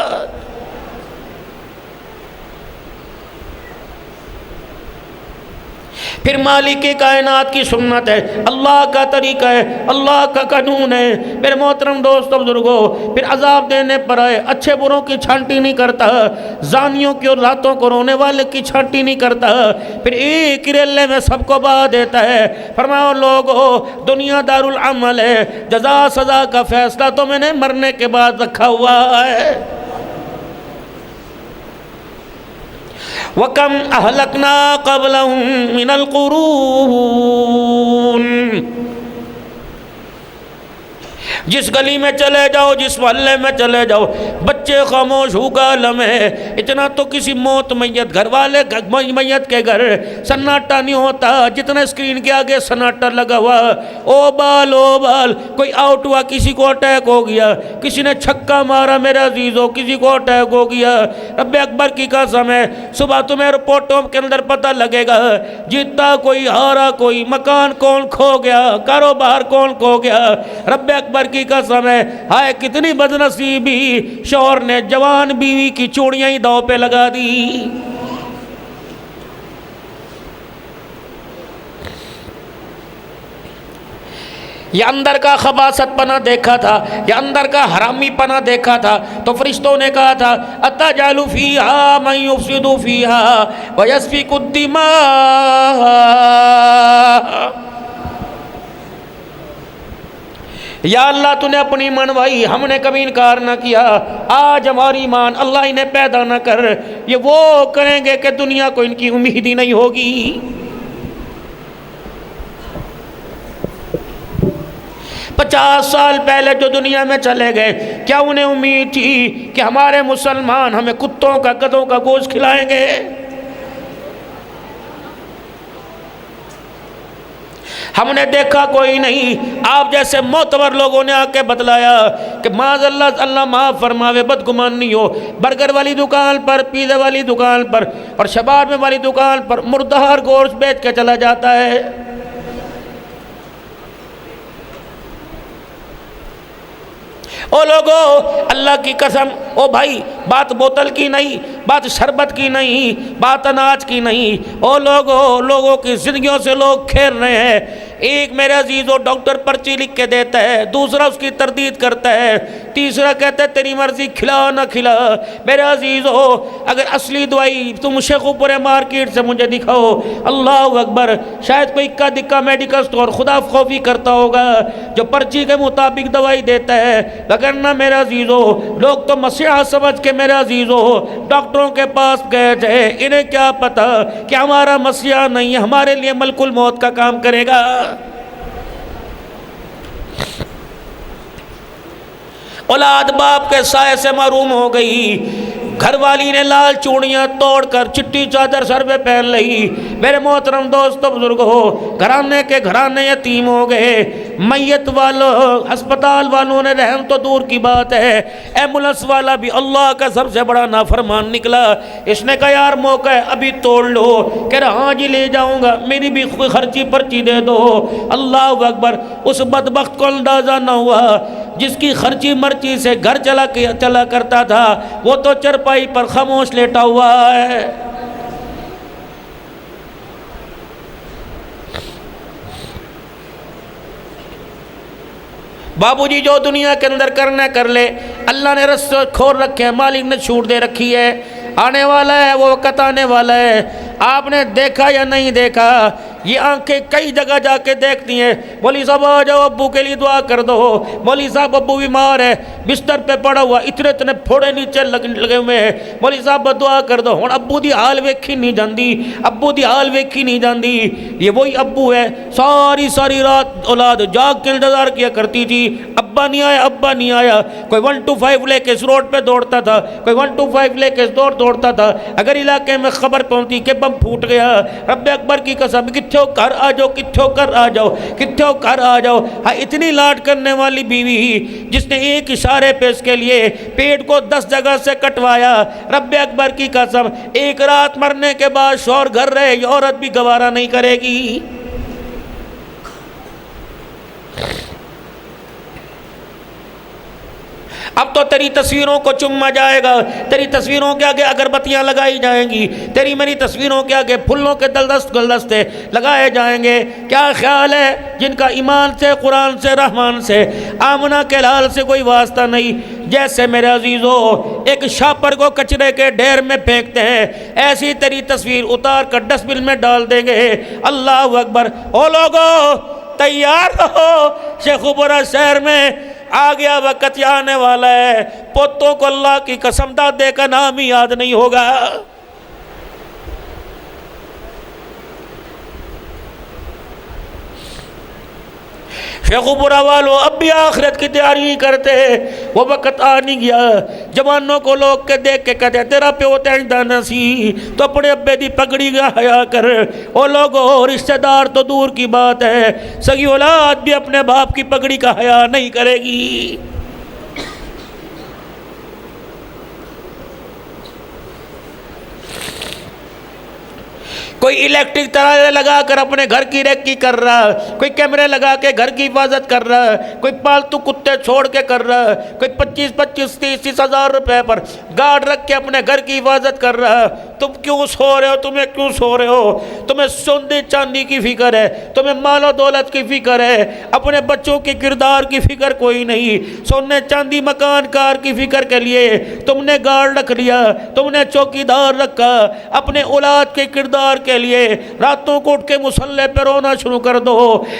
پھر مالک کائنات کی سنت ہے، اللہ کا طریقہ ہے، اللہ کا قانون ہے۔ میرے محترم دوستوں بزرگوں پھر عذاب دینے پر آئے، اچھے بروں کی چھانٹی نہیں کرتا، زانیوں کی اور راتوں کو رونے والے کی چھانٹی نہیں کرتا، پھر ایک ریلے میں سب کو بہا دیتا ہے۔ فرماؤ لوگو دنیا دارالعمل ہے، جزا سزا کا فیصلہ تو میں نے مرنے کے بعد رکھا ہوا ہے۔ وَكَمْ أَهْلَكْنَا قَبْلَهُمْ مِنَ الْقُرُونِ، جس گلی میں چلے جاؤ، جس محلے میں چلے جاؤ، بچے خاموش ہوگا لمحے۔ اتنا تو کسی موت میت گھر والے میت کے گھر سناٹا نہیں ہوتا جتنا اسکرین کے آگے سناٹا لگا ہوا۔ او بال کوئی آؤٹ ہوا، کسی کو اٹیک ہو گیا، کسی نے چھکا مارا میرے عزیزوں، کسی کو اٹیک ہو گیا۔ رب اکبر کی قسم ہے صبح تمہیں رپورٹوں کے اندر پتہ لگے گا، جیتا کوئی ہارا کوئی، مکان کون کھو گیا، کاروبار کون کھو گیا۔ رب اکبر کی قسم ہے، ہائے کتنی بدنصیبی، شوہر نے جوان بیوی کی چوڑیاں ہی داؤ پہ لگا دی۔ یہ اندر کا خباثت پنا دیکھا تھا، یہ اندر کا حرامی پنا دیکھا تھا، تو فرشتوں نے کہا تھا اتجعل فیہا من یفسد فیہا ویسفک الدماء، یا اللہ تو نے اپنی منوائی، ہم نے کبھی انکار نہ کیا، آج ہماری ایمان اللہ انہیں پیدا نہ کر، یہ وہ کریں گے کہ دنیا کو ان کی امید ہی نہیں ہوگی۔ 50 سال پہلے جو دنیا میں چلے گئے، کیا انہیں امید تھی کہ ہمارے مسلمان ہمیں کتوں کا گدھوں کا گوشت کھلائیں گے؟ ہم نے دیکھا کوئی نہیں۔ آپ جیسے معتبر لوگوں نے آ کے بتلایا کہ معاذ اللہ اللہ معاف فرماوے، بدگمان نہیں ہو، برگر والی دکان پر، پیزا والی دکان پر اور شباب والی دکان پر مردار گوشت بیچ کے چلا جاتا ہے۔ او لوگو اللہ کی قسم، او بھائی بات بوتل کی نہیں، بات شربت کی نہیں، بات اناج کی نہیں۔ او لوگوں کی زندگیوں سے لوگ کھیل رہے ہیں۔ ایک میرے عزیزو ڈاکٹر پرچی لکھ کے دیتا ہے، دوسرا اس کی تردید کرتا ہے، تیسرا کہتا ہے تیری مرضی کھلا نہ کھلا۔ میرے عزیزو اگر اصلی دوائی تم شیخو پورے مارکیٹ سے مجھے دکھاؤ، اللہ اکبر، شاید کوئی اکا دکا میڈیکل سٹور خدا خوفی کرتا ہوگا جو پرچی کے مطابق دوائی دیتا ہے، وگرنہ میرے عزیزو لوگ تو مسیحا سمجھ کے میرے عزیزو ڈاکٹروں کے پاس گئے تھے، انہیں کیا پتا کہ ہمارا مسیحا نہیں ہمارے لیے ملک الموت کا کام کرے گا۔ اولاد باپ کے سائے سے محروم ہو گئی، گھر والی نے لال چوڑیاں توڑ کر چٹی چادر سر پہ پہن لئی۔ میرے محترم دوستو بزرگو گھرانے کے گھرانے یتیم ہو گئے، میت والوں ہسپتال والوں نے رحم تو دور کی بات ہے، ایمبولنس والا بھی اللہ کا سب سے بڑا نافرمان نکلا۔ اس نے کہا یار موقع ہے ابھی توڑ لو، کہہ رہا ہاں جی لے جاؤں گا، میری بھی خرچی پرچی دے دو۔ اللہ اکبر، اس بدبخت کو اندازہ نہ ہوا جس کی خرچی مرچی سے گھر چلا کرتا تھا، وہ تو چرپائی پر خاموش لیٹا ہوا ہے۔ بابو جی جو دنیا کے اندر کرنا کر لے، اللہ نے رس کھول رکھے ہیں، مالک نے چھوٹ دے رکھی ہے، آنے والا ہے وہ وقت آنے والا ہے۔ آپ نے دیکھا یا نہیں دیکھا، یہ آنکھیں کئی جگہ جا کے دیکھتی ہیں، مولوی صاحب آ جاؤ ابو کے لیے دعا کر دو، مولوی صاحب ابو بیمار ہے بستر پہ پڑا ہوا، اتنے پھوڑے نیچے لگے ہوئے ہیں، مولوی صاحب دعا کر دو۔ ہن ابو دی حال ویکھی نہیں جاندی، ابو دی حال ویکھی نہیں جاندی۔ یہ وہی ابو ہے، ساری رات اولاد جاگ کے انتظار کیا کرتی تھی، ابو ابا نہیں آیا، ابا نہیں آیا۔ کوئی 125 لے کے اس روڈ پہ دوڑتا تھا، کوئی 125 لے کے اس دوڑتا تھا۔ اگر علاقے میں خبر پہنچتی کہ بم پھوٹ گیا، رب اکبر کی قسم، کتھے ہو گھر آ جاؤ، کتھے ہو گھر آ جاؤ، کتھے ہو گھر آ جاؤ۔ ہاں اتنی لاڈ کرنے والی بیوی جس نے ایک اشارے پہ اس کے لیے پیٹ کو 10 جگہ سے کٹوایا، رب اکبر کی قسم ایک رات مرنے کے بعد شوہر گھر رہے، یہ عورت بھی گوارا نہیں کرے گی۔ اب تو تیری تصویروں کو چوما جائے گا، تیری تصویروں کے آگے اگربتیاں لگائی جائیں گی، تیری میری تصویروں کے آگے پھلوں کے گلدستے لگائے جائیں گے۔ کیا خیال ہے جن کا ایمان سے، قرآن سے، رحمان سے، آمنہ کے لال سے کوئی واسطہ نہیں، جیسے میرے عزیزو ایک شاپر کو کچرے کے ڈھیر میں پھینکتے ہیں، ایسی تیری تصویر اتار کر ڈسٹ بن میں ڈال دیں گے۔ اللہ اکبر۔ او لوگو تیار رہو، شیخوپورہ شہر میں آ گیا وقت آنے والا ہے، پوتوں کو اللہ کی قسم دادے کا نام ہی یاد نہیں ہوگا۔ شیخوپورہ والوں اب بھی آخرت کی تیاری نہیں کرتے، وہ وقت آ نہیں گیا۔ جوانوں کو لوگ کے دیکھ کے کہتے ہیں تیرا پیو تیندا نہ سی تو اپنے ابے دی پگڑی کا حیا کر۔ او لوگو رشتہ دار تو دور کی بات ہے، سگی اولاد بھی اپنے باپ کی پگڑی کا حیا نہیں کرے گی۔ کوئی الیکٹرک تارے لگا کر اپنے گھر کی ریکی کر رہا، کوئی کیمرے لگا کے گھر کی حفاظت کر رہا، کوئی پالتو کتے چھوڑ کے کر رہا، کوئی 25-30 ہزار روپے پر گارڈ رکھ کے اپنے گھر کی حفاظت کر رہا۔ تم کیوں سو رہے ہو؟ تمہیں کیوں سو رہے ہو؟ تمہیں سونے چاندی کی فکر ہے، تمہیں مال و دولت کی فکر ہے، اپنے بچوں کی کردار کی فکر کوئی نہیں۔ سونے چاندی مکان کار کی فکر کے لیے تم نے گارڈ رکھ لیا، تم نے چوکیدار رکھا، اپنے اولاد کے کردار کے لیے راتوں کو اٹھ کے مصلے پہ رونا شروع کر دو،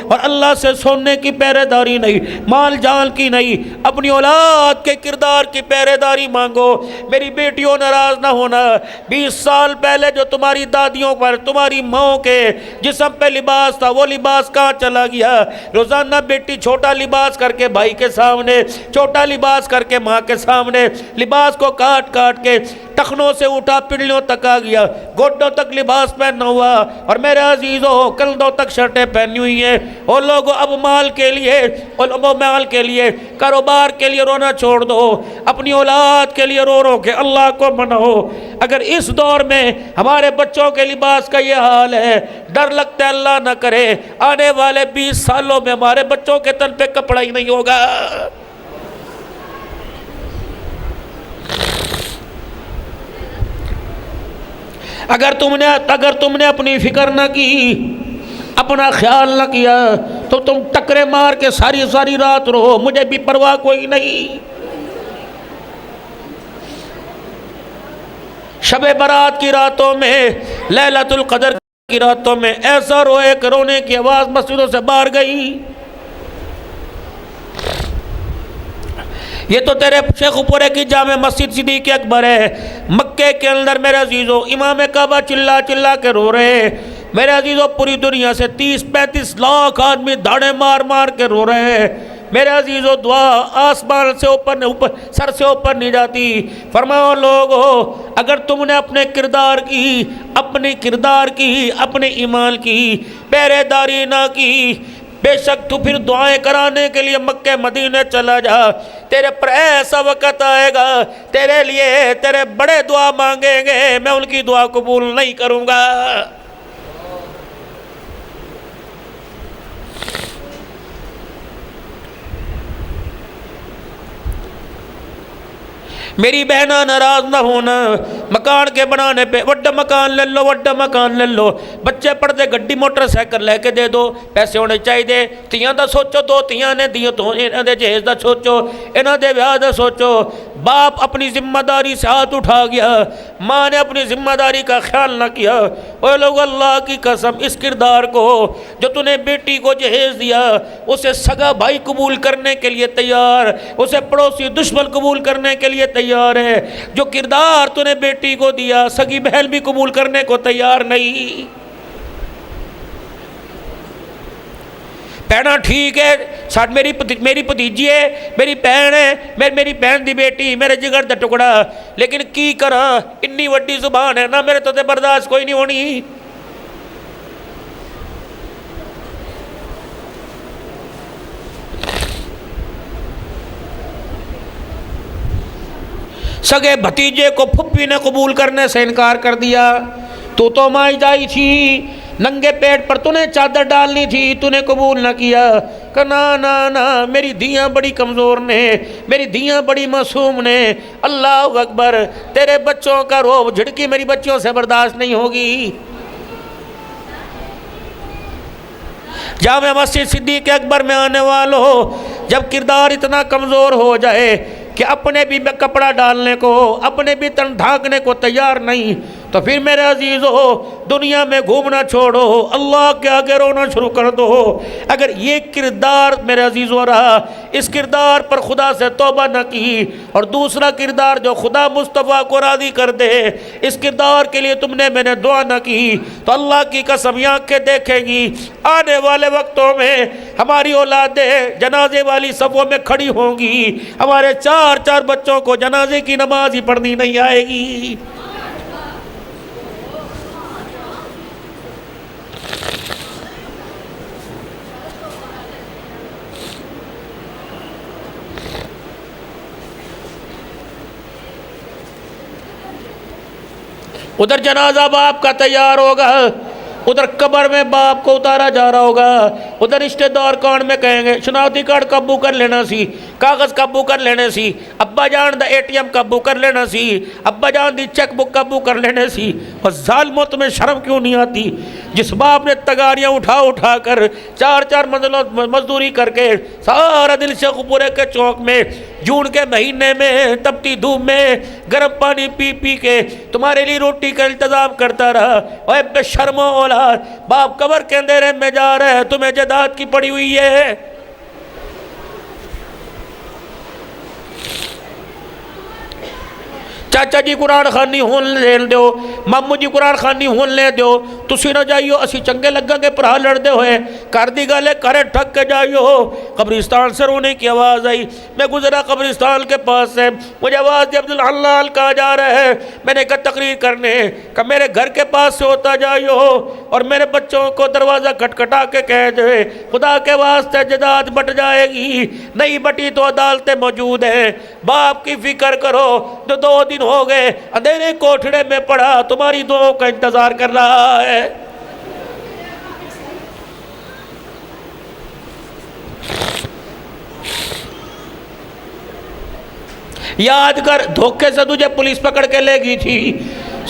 اور اللہ سے سونے کی پہرے داری نہیں، مال جان کی نہیں، اپنی اولاد کے کردار کی پہرے داری مانگو۔ میری بیٹیوں ناراض نہ ہونا، 20 سال پہلے جو تمہاری دادیوں پر، تمہاری ماں کے جسم پہ لباس تھا، وہ لباس کہاں چلا گیا؟ روزانہ بیٹی چھوٹا لباس کر کے بھائی کے سامنے، چھوٹا لباس کر کے ماں کے سامنے، لباس کو کاٹ کاٹ کے ٹخنوں سے اٹھا پنڈلیوں تک آ گیا، گوڈوں تک لباس پہننا ہوا، اور میرے عزیزوں کندھوں تک شرٹیں پہنی ہوئی ہیں۔ وہ لوگوں اب مال کے لیے، مال کے لیے، کاروبار کے لیے رونا چھوڑ دو، اپنی اولاد کے لیے رو رو کے اللہ کو مناؤ۔ اگر اس دور میں ہمارے بچوں کے لباس کا یہ حال ہے، ڈر لگتا ہے اللہ نہ کرے آنے والے 20 سالوں میں ہمارے بچوں کے تن پہ کپڑا ہی نہیں ہوگا۔ اگر تم نے اپنی فکر نہ کی، اپنا خیال نہ کیا، تو تم ٹکرے مار کے ساری رات رہو، مجھے بھی پرواہ کوئی نہیں۔ شب برات کی راتوں میں، لیلۃ القدر کی راتوں میں ایسا روئے کہ رونے کی آواز مسجدوں سے باہر گئی۔ یہ تو تیرے شیخوپورے کی جامع مسجد صدیق اکبر ہے، مکے کے اندر میرے عزیزو امام کعبہ چلا چلا کے رو رہے ہیں۔ میرے عزیزو پوری دنیا سے 30-35 لاکھ آدمی دھاڑے مار مار کے رو رہے ہیں۔ میرے عزیزو دعا آسمان سے اوپر سر سے اوپر نہیں جاتی۔ فرماؤ لوگو اگر تم نے اپنے کردار کی، اپنے ایمان کی پہرے داری نہ کی، بے شک تو پھر دعائیں کرانے کے لیے مکہ مدینے چلا جا، تیرے پر ایسا وقت آئے گا تیرے لیے تیرے بڑے دعا مانگیں گے، میں ان کی دعا قبول نہیں کروں گا۔ میری بہنہ ناراض نہ ہونا، مکان کے بنانے پہ وڈا مکان لے لو، وڈا مکان لے لو، بچے پڑھتے گڈی موٹر سائیکل لے کے دے دو، پیسے ہونے چاہیے، تیاں دا سوچو، 2 تیاں نے دیاں تو انہاں دے جہیز دا سوچو، انہاں دے بیاہ دا سوچو۔ باپ اپنی ذمہ داری سے ہاتھ اٹھا گیا، ماں نے اپنی ذمہ داری کا خیال نہ کیا۔ اے لوگ اللہ کی قسم اس کردار کو جو تو نے بیٹی کو جہیز دیا، اسے سگا بھائی قبول کرنے کے لیے تیار، اسے پڑوسی دشمن قبول کرنے کے لیے تیار ہے۔ جو کردار تو نے بیٹی کو دیا، سگی بہن بھی قبول کرنے کو تیار نہیں۔ بھੈਣਾ ٹھیک ہے, میری ਭਤੀਜੀ ہے, ਮੇਰੀ ਭੈਣ ਹੈ, ਮੇਰੀ ਭੈਣ ਦੀ ਬੇਟੀ, ਮੇਰੇ ਜਿਗਰ ਦਾ ਟੁਕੜਾ, لیکن ਕੀ ਕਰਾਂ, ਇੰਨੀ ਵੱਡੀ ਜ਼ੁਬਾਨ ہے ਨਾ, ਮੇਰੇ ਤੋਂ ਤੇ ਬਰਦਾਸ਼ਤ ਕੋਈ ਨਹੀਂ ਹੋਣੀ. سگے بھتیجے کو پھپھی نے قبول کرنے سے انکار کر دیا. تو مائی جائی تھی, ننگے پیٹ پر تو نے چادر ڈالنی تھی, تو نے قبول نہ کیا. کہ نا میری دھیاں بڑی کمزور نے, میری دھیاں بڑی معصوم نے. اللہ اکبر, تیرے بچوں کا روب جھڑکی میری بچیوں سے برداشت نہیں ہوگی. جامع مسجد صدیق اکبر میں آنے والوں, جب کردار اتنا کمزور ہو جائے کہ اپنے بھی کپڑا ڈالنے کو, اپنے بھی تن ڈھانکنے کو تیار نہیں, تو پھر میرے عزیزو دنیا میں گھومنا چھوڑو, اللہ کے آگے رونا شروع کر دو. اگر یہ کردار میرے عزیزو رہا, اس کردار پر خدا سے توبہ نہ کی, اور دوسرا کردار جو خدا مصطفیٰ کو راضی کر دے, اس کردار کے لیے تم نے میں نے دعا نہ کی, تو اللہ کی قسم یہ آنکھیں دیکھیں گی آنے والے وقتوں میں ہماری اولادیں جنازے والی صفوں میں کھڑی ہوں گی, ہمارے چار بچوں کو جنازے کی نماز ہی پڑھنی نہیں آئے گی. ادھر جنازہ باپ کا تیار ہوگا, ادھر قبر میں باپ کو اتارا جا رہا ہوگا, ادھر رشتہ دار کان میں کہیں گے شناختی کارڈ قابو کر لینا سی, کاغذ قابو کر لینے سی, ابا جان دا ATM قابو کر لینا سی, ابا جان دی چیک بک قابو کر لینے سی. اور ظالموں تمہیں شرم کیوں نہیں آتی؟ جس باپ نے تگاریاں اٹھا کر چار مزدوری کر کے سارا دن شیخ پورے کے چوک میں جون کے مہینے میں تپتی دھوپ میں گرم پانی پی کے تمہارے لیے روٹی کا انتظام کرتا رہا, اور بے شرم اولاد, باپ قبر کے اندھیرے میں جا رہا ہے, تمہیں جداد کی پڑی ہوئی ہے. چاچا جی قرآن خوانی ہون لین دیو, مامو جی قرآن خوانی ہون لے دیو, تسی نہ جائیو اسی چنگے لگا کے پرا لڑ دے ہوئے, کر دی گالے کرے ٹھک کے جائیو. قبرستان سے رونے کی آواز آئی, میں گزرا قبرستان کے پاس سے, مجھے آواز دی عبدالحلال کہا جا رہا ہے. میں نے کہا تقریر کرنے, کہ میرے گھر کے پاس سے ہوتا جائیو, اور میرے بچوں کو دروازہ کھٹکھٹا کے کہہ دے خدا کے واسطے جداد بٹ جائے گی, نہیں بٹی تو عدالتیں موجود ہیں. باپ کی فکر کرو جو 2 دن ہو گئے اندھیرے کوٹھڑے میں پڑا تمہاری دعاؤں کا انتظار کر رہا ہے. یاد کر دھوکے سے تجھے پولیس پکڑ کے لے گئی تھی,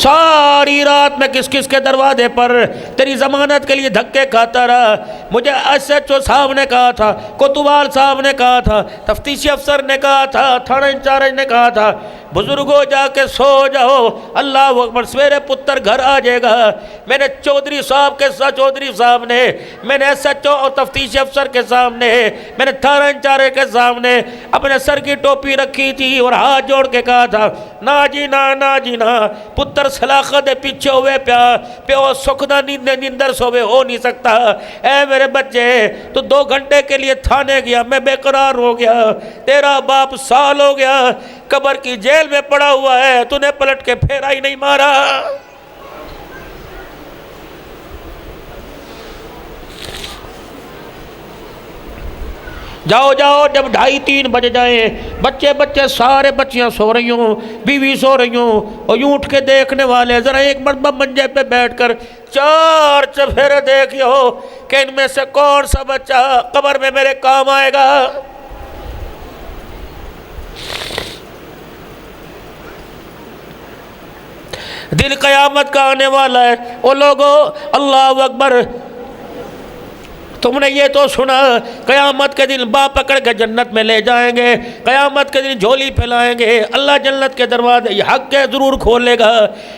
ساری رات میں کس کے دروازے پر تیری ضمانت کے لیے دھکے کھاتا رہا. مجھے SHO صاحب نے کہا تھا, کوتوال صاحب نے کہا تھا, تفتیشی افسر نے کہا تھا, تھانہ انچارج نے کہا تھا, بزرگوں جا کے سو جاؤ, اللہ اکبر سویرے پتر گھر آ جائے گا. میں نے چودھری صاحب نے, میں نے SHO اور تفتیشی افسر کے سامنے, میں نے تھانہ انچارج کے سامنے اپنے سر کی ٹوپی رکھی تھی اور ہاتھ جوڑ کے کہا تھا, نا جی نا, پتر سلاخت پیچھے ہوئے پیو سکھنا نیندر سوے ہو نہیں سکتا. اے میرے بچے, تو 2 گھنٹے کے لیے تھانے گیا, میں بے قرار ہو گیا, تیرا باپ سال ہو گیا قبر کی جیل میں پڑا ہوا ہے, تو نے پلٹ کے پھیرا ہی نہیں مارا. جاؤ جب 2:30-3 بج جائیں, بچے سارے بچیاں سو رہی ہوں, بیوی سو رہی ہوں, اور یوں اٹھ کے دیکھنے والے ذرا ایک مرتبہ منجے پہ بیٹھ کر 4 چفیرے دیکھیو کہ ان میں سے کون سا بچہ قبر میں میرے کام آئے گا. دن قیامت کا آنے والا ہے. او لوگو اللہ اکبر, تم نے یہ تو سنا قیامت کے دن باپ پکڑ کے جنت میں لے جائیں گے, قیامت کے دن جھولی پھیلائیں گے, اللہ جنت کے دروازے حق کے ضرور کھولے گا.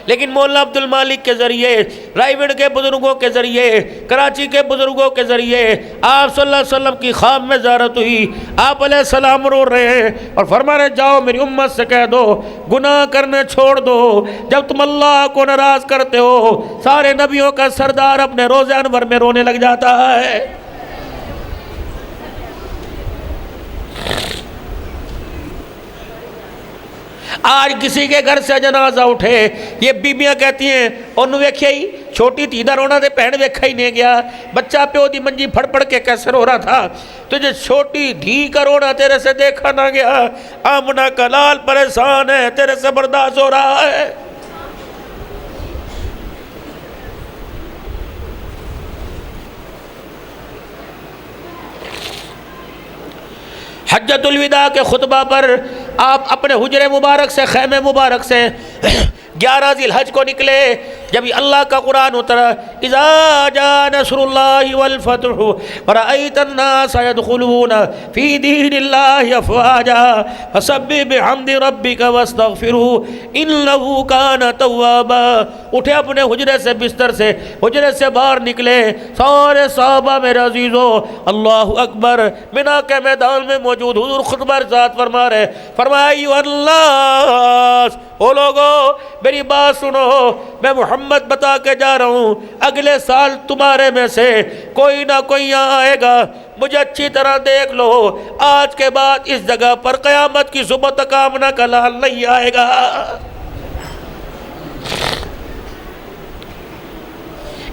لیکن مولانا عبد المالک کے ذریعے, رائیوڈ کے بزرگوں کے ذریعے, کراچی کے بزرگوں کے ذریعے آپ صلی اللہ علیہ وسلم کی خواب میں زیارت ہوئی. آپ علیہ السلام رو رہے ہیں اور فرما رہے, جاؤ میری امت سے کہہ دو گناہ کرنے چھوڑ دو. جب تم اللہ کو ناراض کرتے ہو, سارے نبیوں کا سردار اپنے روزہ انور میں رونے لگ جاتا ہے. آج کسی کے گھر سے جنازہ اٹھے، یہ بیبیاں کہتی ہیں انہوں ویکھیا ہی چھوٹی تھی دا رونا دے پہن ویکھا ہی نہیں گیا، بچہ پیو دی منجی پھڑ پھڑ کے کیسے رو رہا تھا، تجھے چھوٹی دھی کا رونا تیرے سے دیکھا نہ گیا، آمنہ کا لال پریشان ہے، تیرے سے برداشت ہو رہا ہے۔ حجۃ الوداع کے خطبہ پر آپ اپنے حجرے مبارک سے، خیمے مبارک سے 11 ذی الحج کو نکلے، جب اللہ کا قرآن اترا، اذا جاء نصر اللہ والفتح ورأیت الناس يدخلون فی دین اللہ افواجا فسبح بحمد ربک واستغفرہ انہ کان توابا۔ اٹھے اپنے حجرے سے، بستر سے، حجرے سے باہر نکلے، سارے صحابہ میرے عزیزو اللہ اکبر، مینا کے میدان میں موجود حضور خطبہ ارشاد فرما رہے، فرمایا ایھا الناس، او لوگو میری بات سنو، میں محمد بتا کے جا رہا ہوں، اگلے سال تمہارے میں سے کوئی نہ کوئی یہاں آئے گا، مجھے اچھی طرح دیکھ لو، آج کے بعد اس جگہ پر قیامت کی صبح تک آمنہ کا لال نہیں آئے گا۔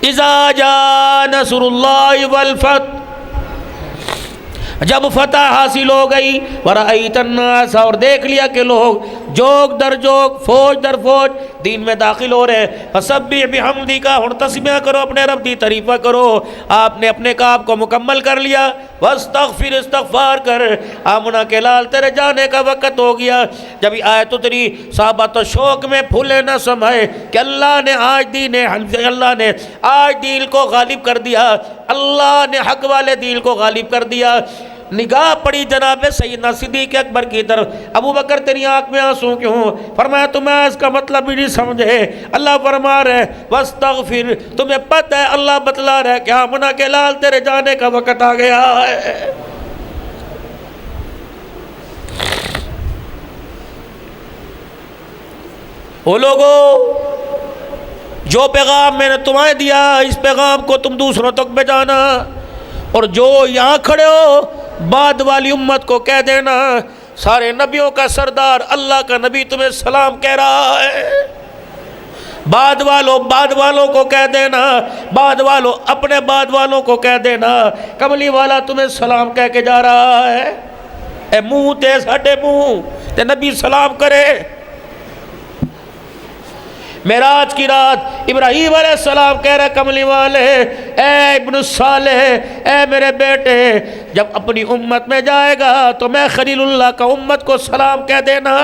اذا جاء نصر اللہ والفتح، جب فتح حاصل ہو گئی، ورأیت الناس، اور دیکھ لیا کہ لوگ جوگ در جوگ، فوج در فوج دین میں داخل ہو رہے، فسبح بحمدک، ہن تسبیح کرو، اپنے رب دی تعریفہ کرو۔ آپ نے اپنے کام کو مکمل کر لیا، واستغفر، استغفار کر، آمنہ کے لال تیرے جانے کا وقت ہو گیا۔ جب یہ آیت اتری، صحابہ تو شوق میں پھولے نہ سمائے کہ اللہ نے آج دین کو غالب کر دیا، اللہ نے حق والے دین کو غالب کر دیا۔ نگاہ پڑی جناب سیدنا صدیق اکبر کی طرف، ابو بکر تیری آنکھ میں آنسو کیوں؟ فرمایا تمہیں اس کا مطلب بھی نہیں سمجھے، اللہ فرما رہے واستغفر، تمہیں پتہ ہے اللہ بتلا رہے کہ آمنہ کے لال تیرے جانے کا وقت آ گیا ہے۔ وہ لوگو، جو پیغام میں نے تمہیں دیا، اس پیغام کو تم دوسروں تک بھیجانا، اور جو یہاں کھڑے ہو بعد والی امت کو کہہ دینا، سارے نبیوں کا سردار اللہ کا نبی تمہیں سلام کہہ رہا ہے۔ بعد والوں کو کہہ دینا، بعد والوں اپنے بعد والوں کو کہہ دینا، کملی والا تمہیں سلام کہہ کے جا رہا ہے۔ اے منہ تے ساڈے منہ تے نبی سلام کرے۔ معراج کی رات ابراہیم علیہ السلام کہہ رہے کملی والے، اے ابن صالح، اے میرے بیٹے، جب اپنی امت میں جائے گا تو میں خلیل اللہ کا امت کو سلام کہہ دینا۔